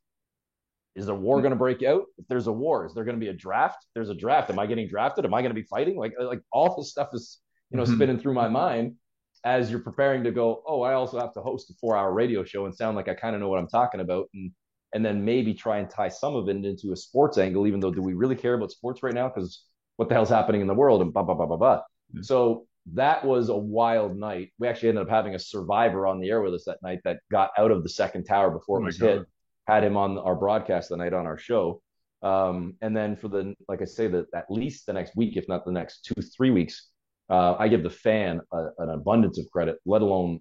Is a war going to break out? If there's a war, is there going to be a draft? If there's a draft, am I getting drafted? Am I going to be fighting? Like all this stuff is Mhm. spinning through my mind as you're preparing to go. Oh, I also have to host a 4-hour radio show and sound like I kind of know what I'm talking about, and then maybe try and tie some of it into a sports angle. Even though, do we really care about sports right now? Because what the hell's happening in the world and blah blah blah blah blah. So that was a wild night. We actually ended up having a survivor on the air with us that night that got out of the second tower Oh before it my was hit, God. had him on our broadcast the night on our show. And then for like I say, that at least the next week, if not the next 2, 3 weeks, I give the fan an abundance of credit, let alone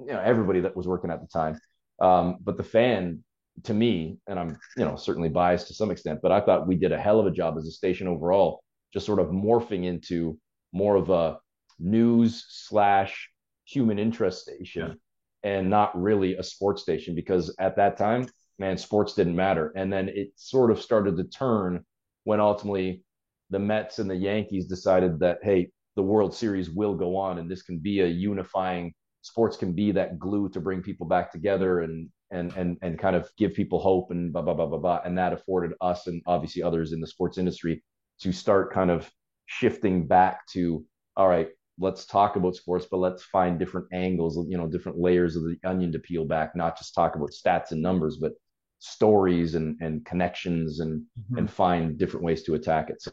everybody that was working at the time. But the fan, to me, and I'm certainly biased to some extent, but I thought we did a hell of a job as a station overall, just sort of morphing into more of a news slash human interest Yeah. station and not really a sports station, because at that time, man, sports didn't matter. And then it sort of started to turn when ultimately the Mets and the Yankees decided that, hey, the World Series will go on, and this can be a unifying, sports can be that glue to bring people back together and kind of give people hope and blah blah blah blah blah. And that afforded us and obviously others in the sports industry to start kind of shifting back to, all right, let's talk about sports, but let's find different angles, different layers of the onion to peel back, not just talk about stats and numbers, but stories and connections and Mhm. find different ways to attack it. So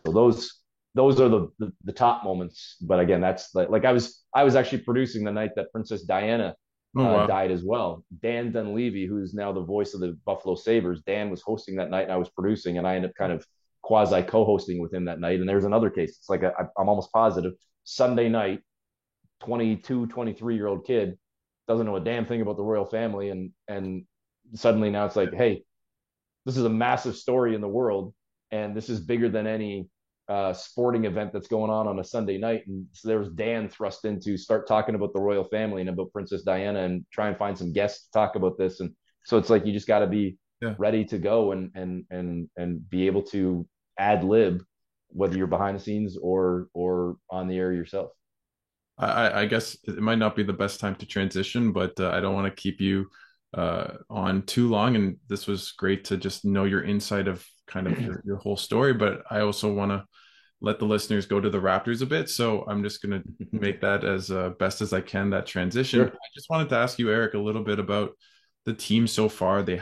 those are the top moments. But again, that's like I was actually producing the night that Princess Diana Oh wow. died as well. Dan Dunleavy, who's now the voice of the Buffalo Sabres, Dan was hosting that night, and I was producing, and I ended up kind of quasi co-hosting with him that night. And there's another case. It's like I'm almost positive Sunday night, 22, 23-year-old kid doesn't know a damn thing about the royal family, and suddenly now it's like, hey, this is a massive story in the world, and this is bigger than any sporting event that's going on a Sunday night. And so there was Dan thrust into start talking about the royal family and about Princess Diana and try and find some guests to talk about this. And so it's like you just got to be Yeah. ready to go and be able to ad lib, whether you're behind the scenes or on the air yourself. I guess it might not be the best time to transition, but I don't want to keep you on too long. And this was great to just know your insight of kind of your whole story. But I also want to let the listeners go to the Raptors a bit. So I'm just going to make that as best as I can, that transition. Sure. I just wanted to ask you, Eric, a little bit about the team so far. They're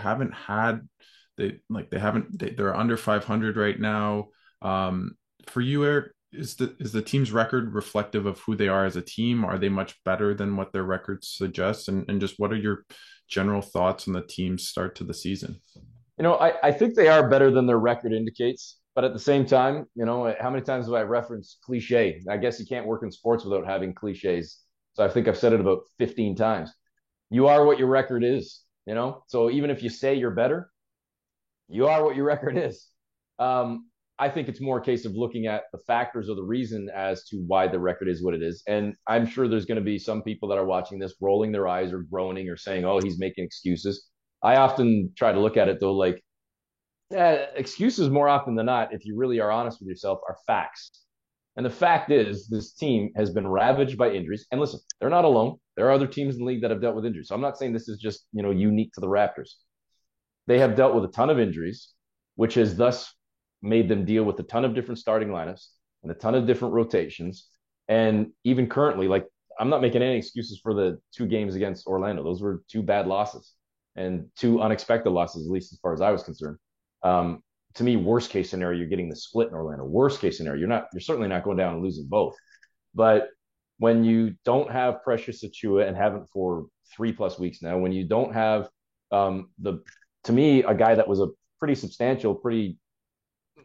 under 500 right now. For you, Eric, is the team's record reflective of who they are as a team? Are they much better than what their records suggest? And just what are your general thoughts on the team's start to the season? I think they are better than their record indicates. But at the same time, how many times have I referenced cliche? I guess you can't work in sports without having cliches. So I think I've said it about 15 times. You are what your record is. So even if you say you're better, you are what your record is. I think it's more a case of looking at the factors or the reason as to why the record is what it is. And I'm sure there's going to be some people that are watching this rolling their eyes or groaning or saying, oh, he's making excuses. I often try to look at it though, like excuses more often than not, if you really are honest with yourself, are facts. And the fact is, this team has been ravaged by injuries. And listen, they're not alone. There are other teams in the league that have dealt with injuries. So I'm not saying this is just unique to the Raptors. They have dealt with a ton of injuries, which has thus made them deal with a ton of different starting lineups and a ton of different rotations. And even currently, like I'm not making any excuses for the two games against Orlando. Those were two bad losses and two unexpected losses, at least as far as I was concerned. Um, to me, worst case scenario, you're getting the split in Orlando. Worst case scenario, you're certainly not going down and losing both. But when you don't have Precious Achua and haven't for 3+ weeks now, when you don't have the to me a guy that was a pretty substantial, pretty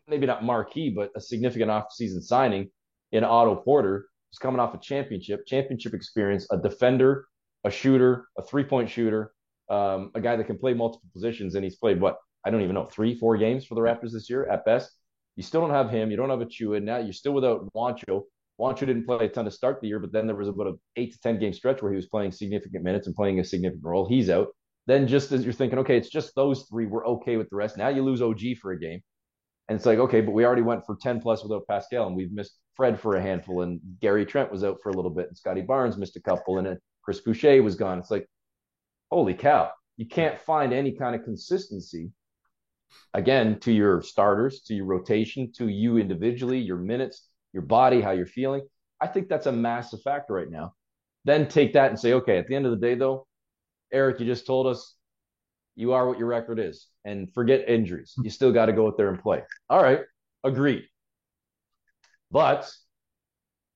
maybe not marquee, but a significant off-season signing in Otto Porter, who's coming off a championship experience, a defender, a shooter, a three-point shooter, a guy that can play multiple positions, and he's played what I don't even know 3-4 games for the Raptors this year at best. You still don't have him. You don't have Achua. Now you're still without Juancho. Juancho didn't play a ton to start the year, but then there was about an 8 to 10 game stretch where he was playing significant minutes and playing a significant role. He's out. Then just as you're thinking, okay, it's just those three, we're okay with the rest. Now you lose OG for a game. And it's like, okay, but we already went for 10 plus without Pascal, and we've missed Fred for a handful, and Gary Trent was out for a little bit, and Scotty Barnes missed a couple, and Chris Boucher was gone. It's like, holy cow, you can't find any kind of consistency, again, to your starters, to your rotation, to you individually, your minutes, your body, how you're feeling. I think that's a massive factor right now. Then take that and say, okay, at the end of the day, though, Eric, you just told us you are what your record is, and forget injuries. You still got to go out there and play. All right, agreed. But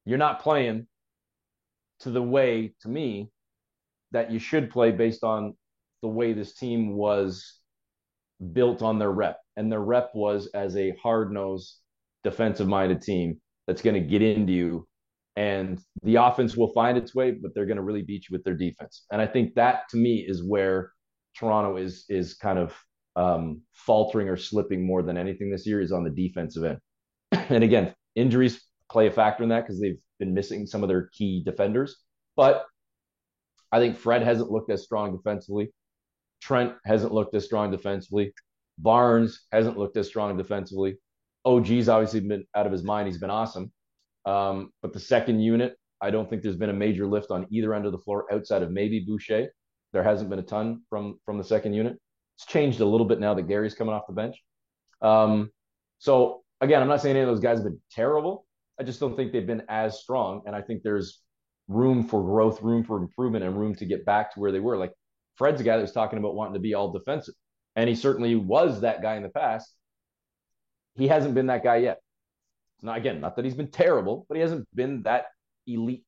you're not playing to the way, to me, that you should play based on the way this team was built on their rep. And their rep was as a hard nosed, defensive minded team that's going to get into you. And the offense will find its way, but they're going to really beat you with their defense. And I think that to me is where Toronto is kind of faltering or slipping more than anything this year is on the defensive end. And again, injuries play a factor in that because they've been missing some of their key defenders. But I think Fred hasn't looked as strong defensively. Trent hasn't looked as strong defensively. Barnes hasn't looked as strong defensively. OG's obviously been out of his mind. He's been awesome. But the second unit, I don't think there's been a major lift on either end of the floor outside of maybe Boucher. There hasn't been a ton from the second unit. It's changed a little bit now that Gary's coming off the bench. So again, I'm not saying any of those guys have been terrible. I just don't think they've been as strong. And I think there's room for growth, room for improvement, and room to get back to where they were. Like Fred's a guy that was talking about wanting to be all defensive. And he certainly was that guy in the past. He hasn't been that guy yet. Not again, not that he's been terrible, but he hasn't been that elite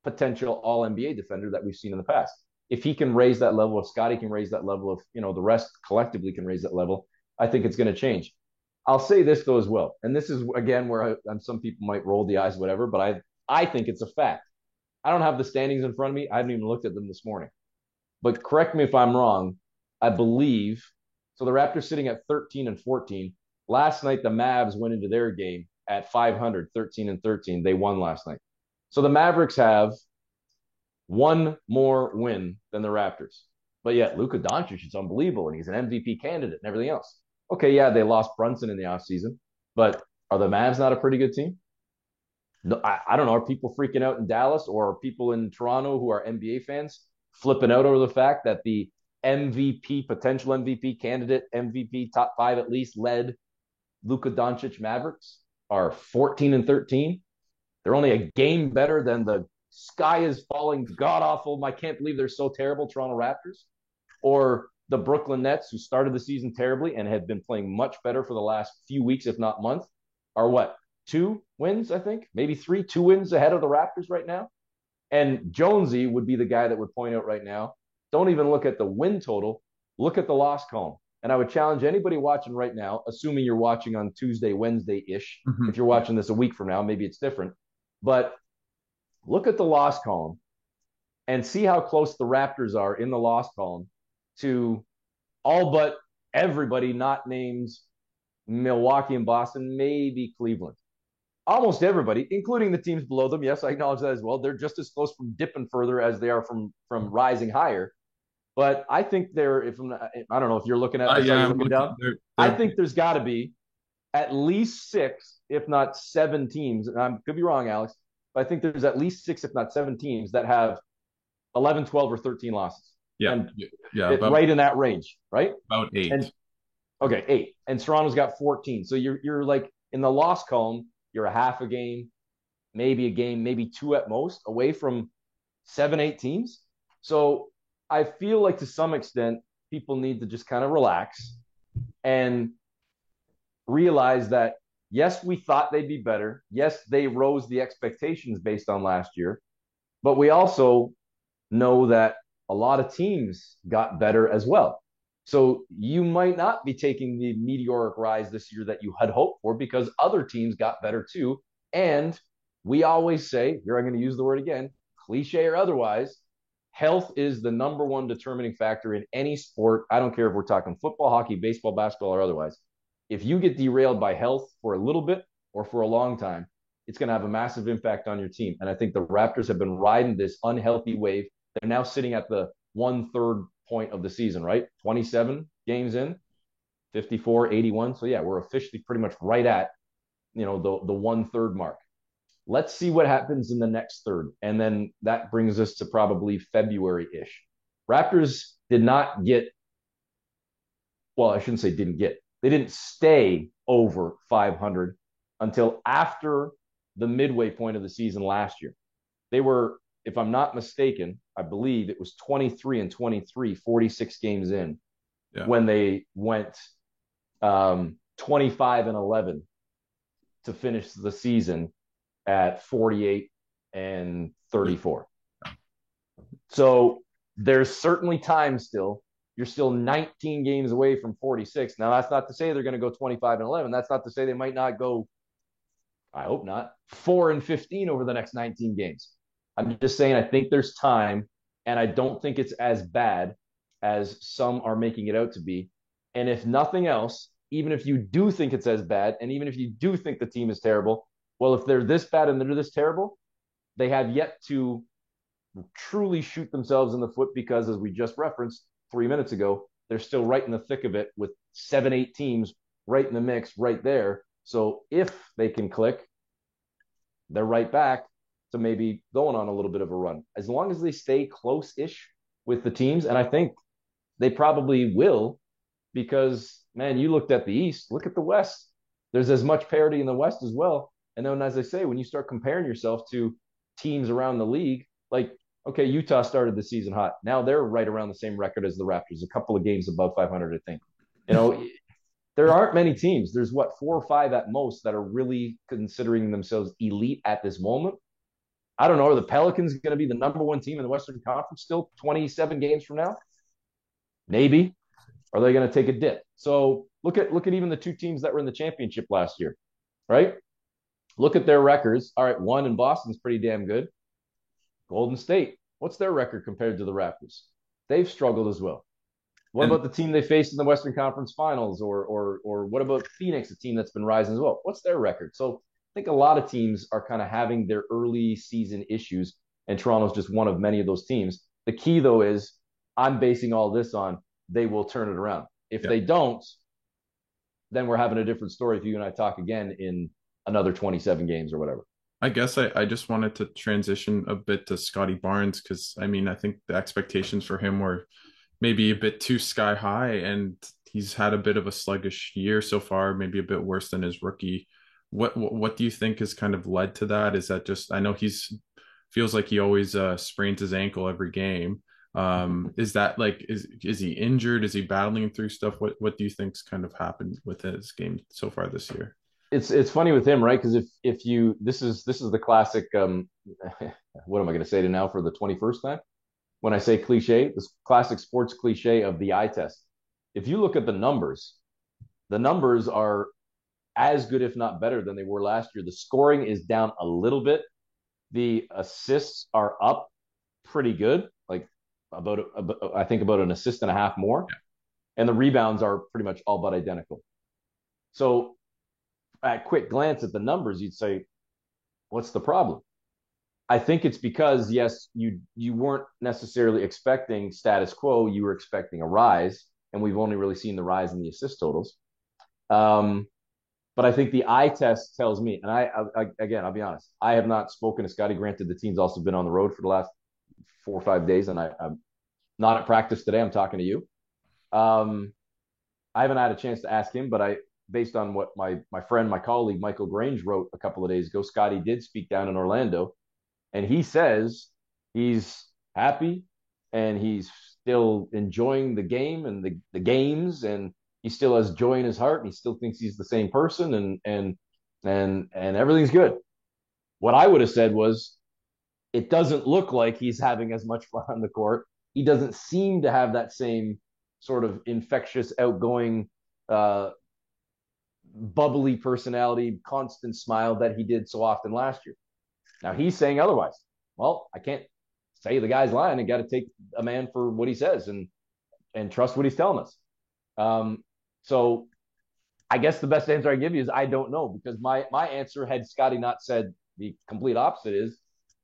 potential all NBA defender that we've seen in the past. If he can raise that level, if Scotty can raise that level, if the rest collectively can raise that level, I think it's going to change. I'll say this though as well, and this is again where some people might roll the eyes, whatever, but I think it's a fact. I don't have the standings in front of me. I haven't even looked at them this morning. But correct me if I'm wrong. I believe so. The Raptors sitting at 13 and 14. Last night, the Mavs went into their game at 500, 13 and 13. They won last night. So the Mavericks have one more win than the Raptors. But yet, Luka Doncic is unbelievable, and he's an MVP candidate and everything else. Okay, yeah, they lost Brunson in the offseason, but are the Mavs not a pretty good team? No, I don't know. Are people freaking out in Dallas, or are people in Toronto who are NBA fans flipping out over the fact that the MVP, potential MVP candidate, MVP top five at least, led Luka Doncic Mavericks are 14 and 13? They're only a game better than the sky is falling, god awful. I can't believe they're so terrible, Toronto Raptors, or the Brooklyn Nets, who started the season terribly and have been playing much better for the last few weeks, if not month, are what? 2 wins, I think, maybe 3, 2 wins ahead of the Raptors right now. And Jonesy would be the guy that would point out right now, don't even look at the win total, look at the loss column. And I would challenge anybody watching right now, assuming you're watching on Tuesday, Wednesday-ish. Mm-hmm. If you're watching this a week from now, maybe it's different. But look at the loss column and see how close the Raptors are in the loss column to all but everybody not named Milwaukee and Boston, maybe Cleveland. Almost everybody, including the teams below them. Yes, I acknowledge that as well. They're just as close from dipping further as they are from rising higher. But I think they're, if I'm not, I don't know if you're looking at, I saw Yeah, you I'm looking looking. down. I They're think there's got to be at least six, if not seven teams. And I could be wrong, Alex, but I think there's at least six, if not seven teams that have 11, 12, or 13 losses. yeah, And yeah, it right in that range, right? about And eight. okay, eight. And Toronto's got 14. So you're like in the loss column, you're a half a game, maybe two at most away from seven, eight teams. So I feel like to some extent, people need to just kind of relax and realize that yes, we thought they'd be better. Yes, they rose the expectations based on last year, but we also know that a lot of teams got better as well. So you might not be taking the meteoric rise this year that you had hoped for because other teams got better too. And we always say, here I'm going to use the word again, cliche or otherwise, health is the number one determining factor in any sport. I don't care if we're talking football, hockey, baseball, basketball, or otherwise. If you get derailed by health for a little bit or for a long time, it's going to have a massive impact on your team. And I think the Raptors have been riding this unhealthy wave. They're now sitting at the 1/3 point of the season, right? 27 games in, 54, 81. So yeah, we're officially pretty much right at, the 1/3 mark. Let's see what happens in the next third. And then that brings us to probably February-ish. Raptors did not get, well, I shouldn't say didn't get. They didn't stay over 500 until after the midway point of the season last year. They were, if I'm not mistaken, I believe it was 23 and 23, 46 games in Yeah, when they went 25 and 11 to finish the season at 48 and 34. So there's certainly time still. You're still 19 games away from 46. Now, that's not to say they're going to go 25 and 11. That's not to say they might not go, I hope not, 4 and 15 over the next 19 games. I'm just saying, I think there's time, and I don't think it's as bad as some are making it out to be. And if nothing else, even if you do think it's as bad, and even if you do think the team is terrible, well, if they're this bad and they're this terrible, they have yet to truly shoot themselves in the foot because, as we just referenced 3 minutes ago, they're still right in the thick of it with 7, 8 teams right in the mix, right there. So if they can click, they're right back to maybe going on a little bit of a run. As long as they stay close-ish with the teams, and I think they probably will, because man, you looked at the East, look at the West. There's as much parity in the West as well. And then, as I say, when you start comparing yourself to teams around the league, like okay, Utah started the season hot. Now they're right around the same record as the Raptors, a couple of games above 500, I think. You know, there aren't many teams. There's what, 4 or 5 at most that are really considering themselves elite at this moment. I don't know. Are the Pelicans going to be the number one team in the Western Conference still 27 games from now? Maybe. Are they going to take a dip? So look at even the two teams that were in the championship last year, right? Look at their records. All right, one in Boston's pretty damn good. Golden State, what's their record compared to the Raptors? They've struggled as well. What and about the team they faced in the Western Conference Finals, or what about Phoenix, a team that's been rising as well? What's their record? So I think a lot of teams are kind of having their early season issues, and Toronto's just one of many of those teams. The key though is I'm basing all this on they will turn it around. If yeah, they don't, then we're having a different story if you and I talk again in another 27 games or whatever. I guess I just wanted to transition a bit to Scotty Barnes because I mean I think the expectations for him were maybe a bit too sky high, and he's had a bit of a sluggish year so far, maybe a bit worse than his rookie. What do you think has kind of led to that? Is that just I know he's feels like he always sprains his ankle every game. Is that like is he injured? Is he battling through stuff? What do you think's kind of happened with his game so far this year? It's funny with him, right? Because if you this is the classic what am I going to say to now for the 21st time? When I say cliche, this classic sports cliche of the eye test. If you look at the numbers are as good, if not better, than they were last year. The scoring is down a little bit. The assists are up pretty good, like about I think about an assist and a half more, and the rebounds are pretty much all but identical. So, at quick glance at the numbers, you'd say, "What's the problem?" I think it's because yes, you weren't necessarily expecting status quo. You were expecting a rise, and we've only really seen the rise in the assist totals. Um, but I think the eye test tells me, and again, I'll be honest, I have not spoken to Scotty. Granted, the team's also been on the road for the last 4 or 5 days, and I'm not at practice today. I'm talking to you. Um, I haven't had a chance to ask him, but based on what my friend, my colleague Michael Grange wrote a couple of days ago, Scotty did speak down in Orlando, and he says he's happy and he's still enjoying the game and the games, and he still has joy in his heart, and he still thinks he's the same person, and everything's good. What I would have said was, it doesn't look like he's having as much fun on the court. He doesn't seem to have that same sort of infectious, outgoing, uh, bubbly personality, constant smile that he did so often last year. Now he's saying otherwise. Well, I can't say the guy's lying. I got to take a man for what he says and trust what he's telling us. So I guess the best answer I give you is I don't know, because my answer, had Scotty not said the complete opposite, is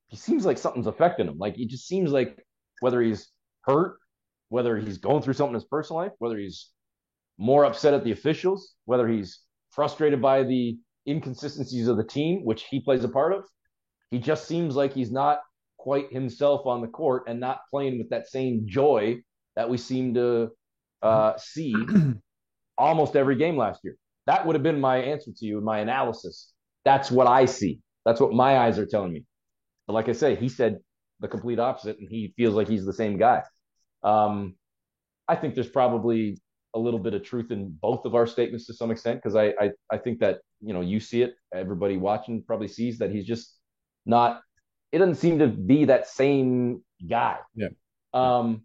he seems like something's affecting him. Like, it just seems like, whether he's hurt, whether he's going through something in his personal life, whether he's more upset at the officials, whether he's frustrated by the inconsistencies of the team, which he plays a part of. He just seems like he's not quite himself on the court and not playing with that same joy that we seem to see almost every game last year. That would have been my answer to you in my analysis. That's what I see. That's what my eyes are telling me. But like I say, he said the complete opposite, and he feels like he's the same guy. Um, I think there's probably a little bit of truth in both of our statements to some extent, because I think that, you see it. Everybody watching probably sees that he's just not. It doesn't seem to be that same guy. Yeah. Um,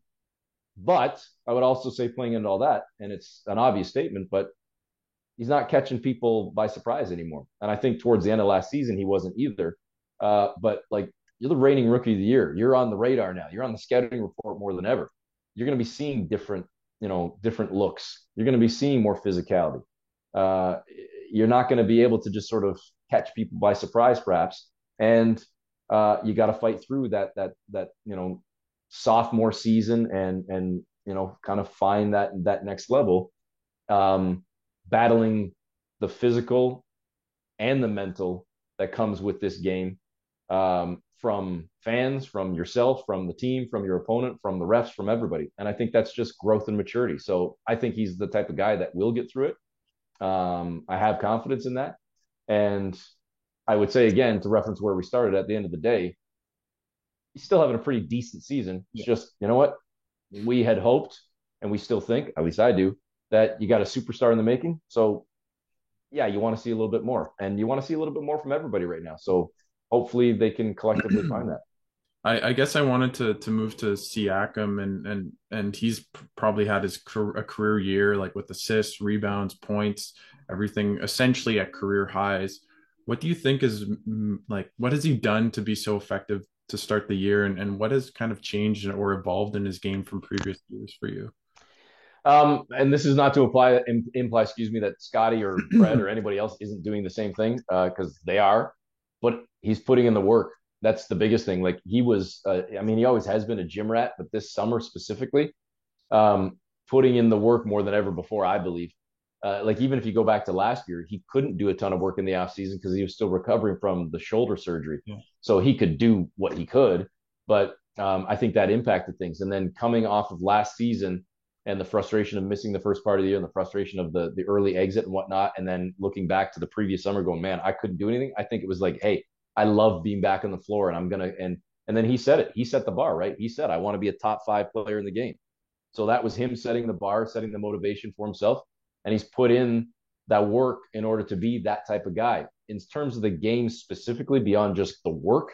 but I would also say, playing into all that, and it's an obvious statement, but he's not catching people by surprise anymore. And I think towards the end of last season, he wasn't either. But like, you're the reigning rookie of the year. You're on the radar now. You're on the scouting report more than ever. You're going to be seeing different looks. You're going to be seeing more physicality. Uh, you're not going to be able to just sort of catch people by surprise, perhaps. And you got to fight through that sophomore season, and kind of find that next level. Um, Battling the physical and the mental that comes with this game, from fans, from yourself, from the team, from your opponent, from the refs, from everybody. And I think that's just growth and maturity. So I think he's the type of guy that will get through it. I have confidence in that. And I would say, again, to reference where we started, at the end of the day, he's still having a pretty decent season. It's just, you know what? We had hoped, and we still think, at least I do, that you got a superstar in the making. So yeah, you want to see a little bit more, and you want to see a little bit more from everybody right now. So hopefully they can collectively find that. I guess I wanted to move to Siakam, and he's probably had a career year, like with assists, rebounds, points, everything essentially at career highs. What do you think is like, what has he done to be so effective to start the year, and what has kind of changed or evolved in his game from previous years for you? And this is not to imply, excuse me, that Scotty or Fred or anybody else isn't doing the same thing, because they are, but he's putting in the work. That's the biggest thing. Like, he was, I mean, he always has been a gym rat, but this summer specifically, putting in the work more than ever before, I believe. Like, even if you go back to last year, he couldn't do a ton of work in the off season because he was still recovering from the shoulder surgery. Yeah. So he could do what he could, but I think that impacted things. And then coming off of last season, and the frustration of missing the first part of the year, and the frustration of the early exit and whatnot, and then looking back to the previous summer, going, man, I couldn't do anything. I think it was like, hey, I love being back on the floor, and I'm gonna and then he said it. He set the bar, right? He said, I want to be a top 5 player in the game. So that was him setting the bar, setting the motivation for himself, and he's put in that work in order to be that type of guy. In terms of the game specifically, beyond just the work,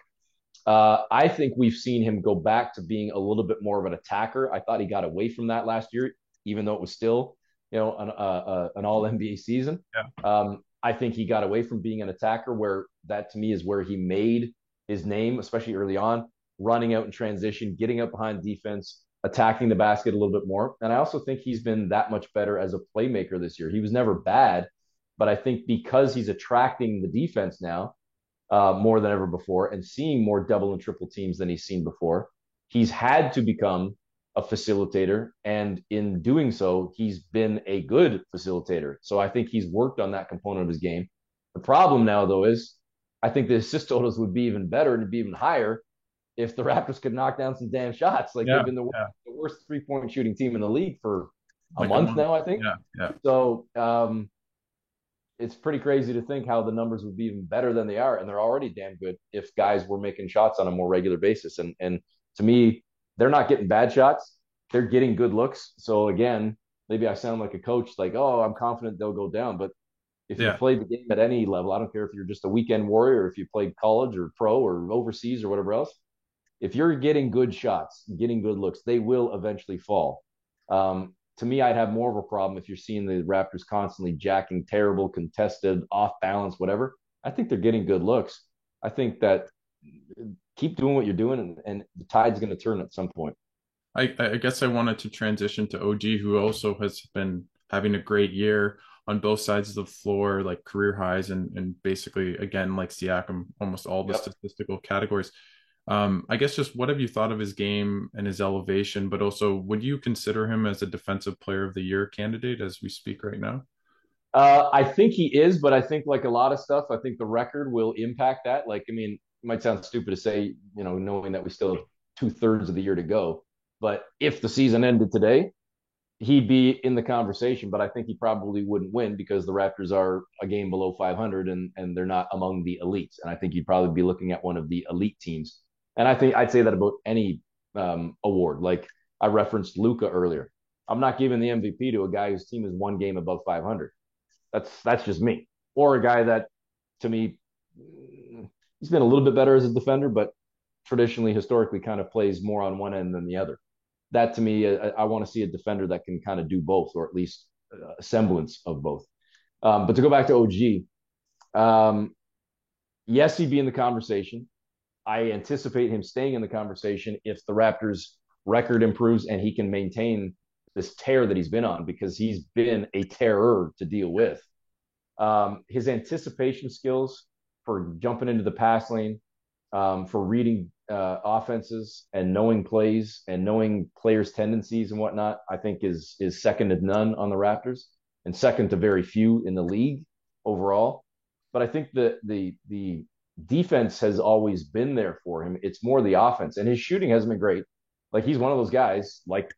I think we've seen him go back to being a little bit more of an attacker. I thought he got away from that last year, even though it was still, an All NBA season. Yeah. I think he got away from being an attacker, where that to me is where he made his name, especially early on, running out in transition, getting up behind defense, attacking the basket a little bit more. And I also think he's been that much better as a playmaker this year. He was never bad, but I think because he's attracting the defense now, more than ever before and seeing more double and triple teams than he's seen before. He's had to become a facilitator, and in doing so, he's been a good facilitator. So I think he's worked on that component of his game. The problem now, though, is I think the assist totals would be even better and it'd be even higher if the Raptors could knock down some damn shots. Like they've Yeah, been yeah, the worst 3-point shooting team in the league for a like a month month. now, I think. Yeah, yeah, So it's pretty crazy to think how the numbers would be even better than they are, and they're already damn good if guys were making shots on a more regular basis. And to me, they're not getting bad shots; they're getting good looks. So again, maybe I sound like a coach, like, oh, I'm confident they'll go down, but if you've yeah, played the game at any level, I don't care if you're just a weekend warrior, if you played college or pro or overseas or whatever else, if you're getting good shots, getting good looks, they will eventually fall. To me, I'd have more of a problem if you're seeing the Raptors constantly jacking terrible, contested, off balance, whatever. I think they're getting good looks. I think that keep doing what you're doing, and the tide's going to turn at some point. I guess I wanted to transition to OG, who also has been having a great year on both sides of the floor, like career highs and basically again like Siakam, almost all the Yep. statistical categories. I guess just what have you thought of his game and his elevation, but also would you consider him as a defensive player of the year candidate as we speak right now? I think he is, but I think like a lot of stuff, I think the record will impact that. Like, I mean, it might sound stupid to say, knowing that we still have 2/3 of the year to go, but if the season ended today, he'd be in the conversation, but I think he probably wouldn't win because the Raptors are a game below 500 and they're not among the elites. And I think you'd probably be looking at one of the elite teams. And I think I'd say that about any award. Like I referenced Luka earlier. I'm not giving the MVP to a guy whose team is one game above 500. That's just me. Or a guy that, to me, he's been a little bit better as a defender, but traditionally, historically, kind of plays more on one end than the other. That to me, I want to see a defender that can kind of do both, or at least a semblance of both. But to go back to OG, yes, he'd be in the conversation. I anticipate him staying in the conversation if the Raptors' record improves and he can maintain this tear that he's been on because he's been a terror to deal with. His anticipation skills for jumping into the pass lane, for reading offenses and knowing plays and knowing players' tendencies and whatnot, I think is second to none on the Raptors and second to very few in the league overall. But I think the defense has always been there for him. It's more the offense, and his shooting hasn't been great. Like he's one of those guys, like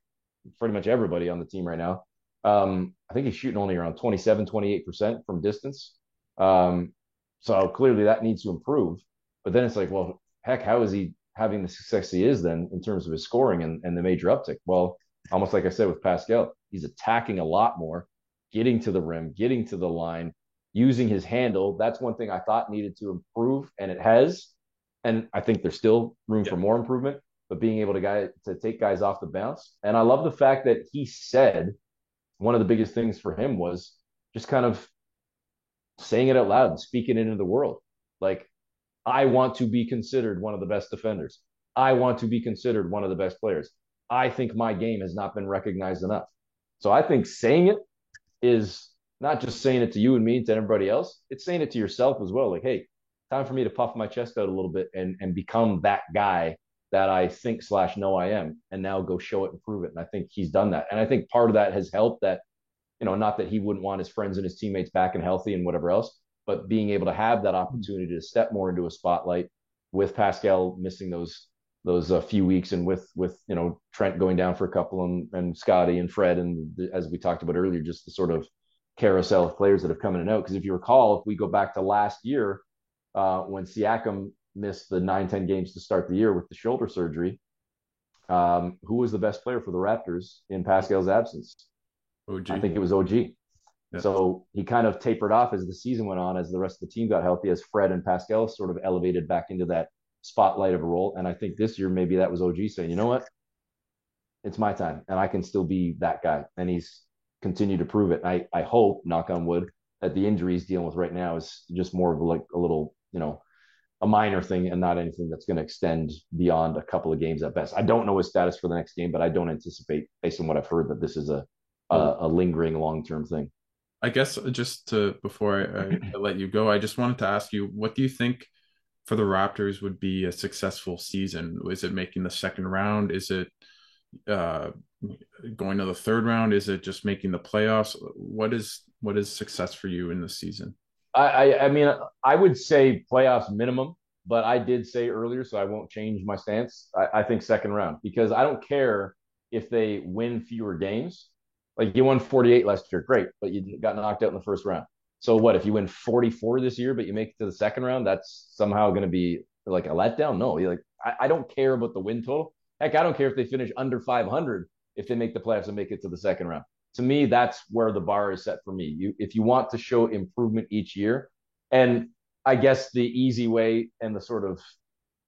pretty much everybody on the team right now. I think he's shooting only around 27, 28% from distance. Um, so clearly that needs to improve. But then it's like, well, heck, how is he having the success he is then in terms of his scoring and the major uptick? Well, almost like I said with Pascal, he's attacking a lot more, getting to the rim, getting to the line, using his handle. That's one thing I thought needed to improve, and it has. And I think there's still room Yeah. for more improvement, but being able to take guys off the bounce. And I love the fact that he said one of the biggest things for him was just kind of saying it out loud and speaking it into the world. Like, I want to be considered one of the best defenders. I want to be considered one of the best players. I think my game has not been recognized enough. So I think saying it is not just saying it to you and me and to everybody else, it's saying it to yourself as well. Like, hey, time for me to puff my chest out a little bit and become that guy that I think slash know I am, and now go show it and prove it. And I think he's done that. And I think part of that has helped that, not that he wouldn't want his friends and his teammates back and healthy and whatever else, but being able to have that opportunity to step more into a spotlight with Pascal missing those few weeks, and with Trent going down for a couple, and Scotty and Fred, and as we talked about earlier, just the sort of carousel of players that have come in and out. Because if you recall, if we go back to last year, when Siakam missed the 9-10 games to start the year with the shoulder surgery, who was the best player for the Raptors in Pascal's absence? I OG. think it was OG. Yeah. So he kind of tapered off as the season went on, as the rest of the team got healthy, as Fred and Pascal sort of elevated back into that spotlight of a role. And I think this year, maybe that was OG saying, you know what? It's my time and I can still be that guy. And he's continued to prove it. And I hope, knock on wood, that the injury he's dealing with right now is just more of like a little, a minor thing and not anything that's going to extend beyond a couple of games at best. I don't know his status for the next game, but I don't anticipate, based on what I've heard, that this is Well, a lingering long term thing. I guess just to before I let you go, I just wanted to ask you, what do you think? for the Raptors would be a successful season? Is it making the second round? Is it uh, going to the third round? Is it just making the playoffs? What is success for you in the season? I mean, I would say playoffs minimum, but I did say earlier, so I won't change my stance. I think second round because I don't care if they win fewer games. Like you won 48 last year, great, but you got knocked out in the first round. So what if you win 44 this year, but you make it to the second round? That's somehow going to be like a letdown. No, you like I don't care about the win total. Heck, I don't care if they finish under 500 if they make the playoffs and make it to the second round. To me, that's where the bar is set for me. If you want to show improvement each year, and I guess the easy way and the sort of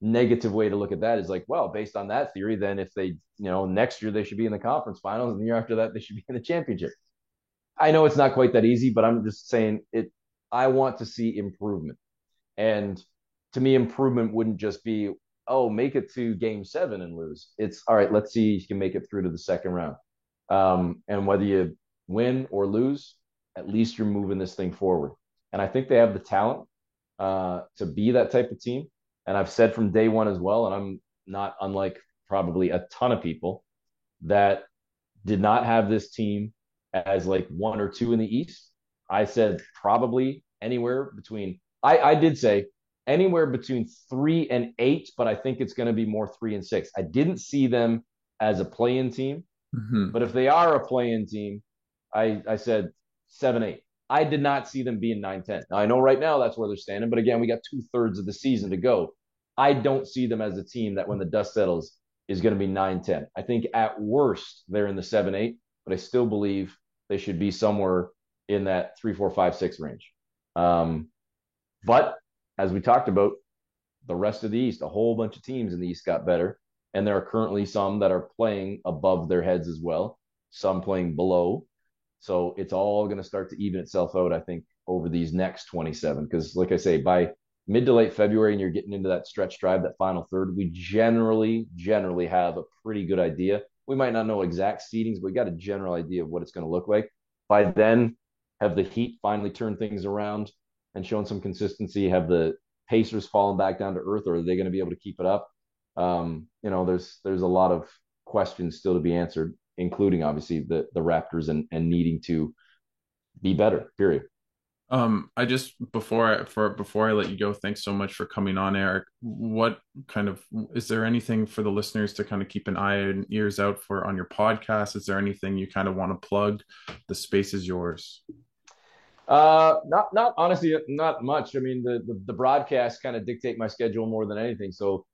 negative way to look at that is like, well, based on that theory, then if they, next year they should be in the conference finals, and the year after that they should be in the championship. I know it's not quite that easy, but I'm just saying it. I want to see improvement, and to me, improvement wouldn't just be, oh, make it to game 7 and lose. It's all right. Let's see if you can make it through to the second round. And whether you win or lose, at least you're moving this thing forward. And I think they have the talent to be that type of team. And I've said from day one as well, and I'm not unlike probably a ton of people that did not have this team as like 1 or 2 in the East. I said probably anywhere between, I did say anywhere between 3 and 8, but I think it's going to be more 3 and 6. I didn't see them as a play-in team, Mm-hmm. but if they are a play-in team, I said 7, 8. I did not see them being 9, 10. Now I know right now that's where they're standing, but again, we got 2/3 of the season to go. I don't see them as a team that when the dust settles is going to be 9, 10. I think at worst they're in the 7, 8, but I still believe they should be somewhere in that 3, 4, 5, 6 range. Um, but as we talked about, the rest of the East, a whole bunch of teams in the East got better. And there are currently some that are playing above their heads as well, some playing below. So it's all going to start to even itself out, I think, over these next 27. Because, like I say, by mid to late February, and you're getting into that stretch drive, that final third, we generally have a pretty good idea. We might not know exact seedings, but we got a general idea of what it's going to look like. By then, have the Heat finally turned things around and shown some consistency? Have the Pacers fallen back down to earth, or are they going to be able to keep it up? There's a lot of questions still to be answered, including obviously the Raptors and needing to be better. Period. I just before I let you go, thanks so much for coming on, Eric. What kind of is there anything for the listeners to kind of keep an eye and ears out for on your podcast? Is there anything you kind of want to plug? The space is yours. Not honestly, not much. I mean, the broadcasts kind of dictate my schedule more than anything. So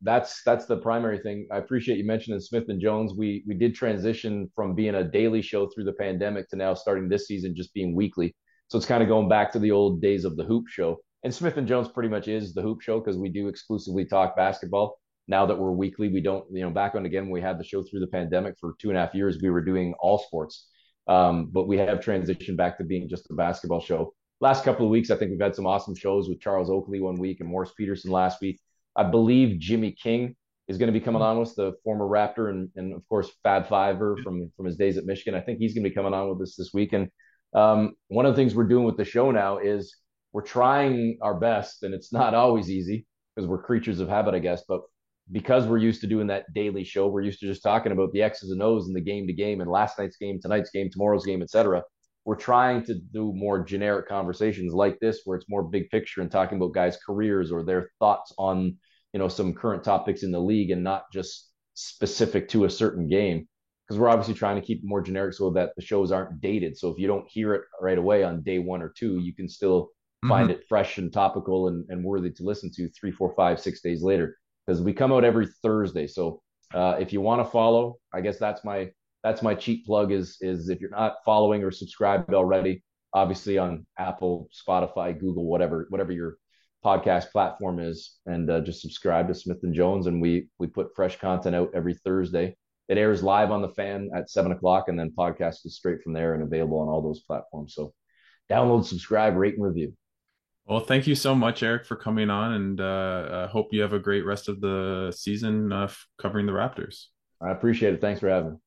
that's the primary thing. I appreciate you mentioning Smith and Jones. We did transition from being a daily show through the pandemic to now starting this season just being weekly. So it's kind of going back to the old days of the Hoop Show. And Smith and Jones pretty much is the Hoop Show because we do exclusively talk basketball. Now that we're weekly, we don't, back on again, when we had the show through the pandemic for 2.5 years, we were doing all sports. But we have transitioned back to being just a basketball show. Last couple of weeks, I think we've had some awesome shows with Charles Oakley one week and Morris Peterson last week. I believe Jimmy King is going to be coming on with us, the former Raptor and of course Fab Fiver from his days at Michigan. I think he's going to be coming on with us this week. And one of the things we're doing with the show now is we're trying our best, and it's not always easy because we're creatures of habit, I guess. But because we're used to doing that daily show, we're used to just talking about the X's and O's and the game to game and last night's game, tonight's game, tomorrow's game, etc. We're trying to do more generic conversations like this, where it's more big picture and talking about guys' careers or their thoughts on some current topics in the league and not just specific to a certain game. Because we're obviously trying to keep it more generic so that the shows aren't dated. So if you don't hear it right away on day 1 or 2, you can still Mm-hmm. find it fresh and topical and worthy to listen to 3, 4, 5, 6 days later because we come out every Thursday. So if you want to follow, I guess that's my cheap plug is if you're not following or subscribed already, obviously on Apple, Spotify, Google, whatever your podcast platform is, and just subscribe to Smith and Jones, and we put fresh content out every Thursday. It airs live on the Fan at 7 o'clock, and then podcast is straight from there and available on all those platforms. So download, subscribe, rate, and review. Well, thank you so much, Eric, for coming on, and I hope you have a great rest of the season covering the Raptors. I appreciate it. Thanks for having me.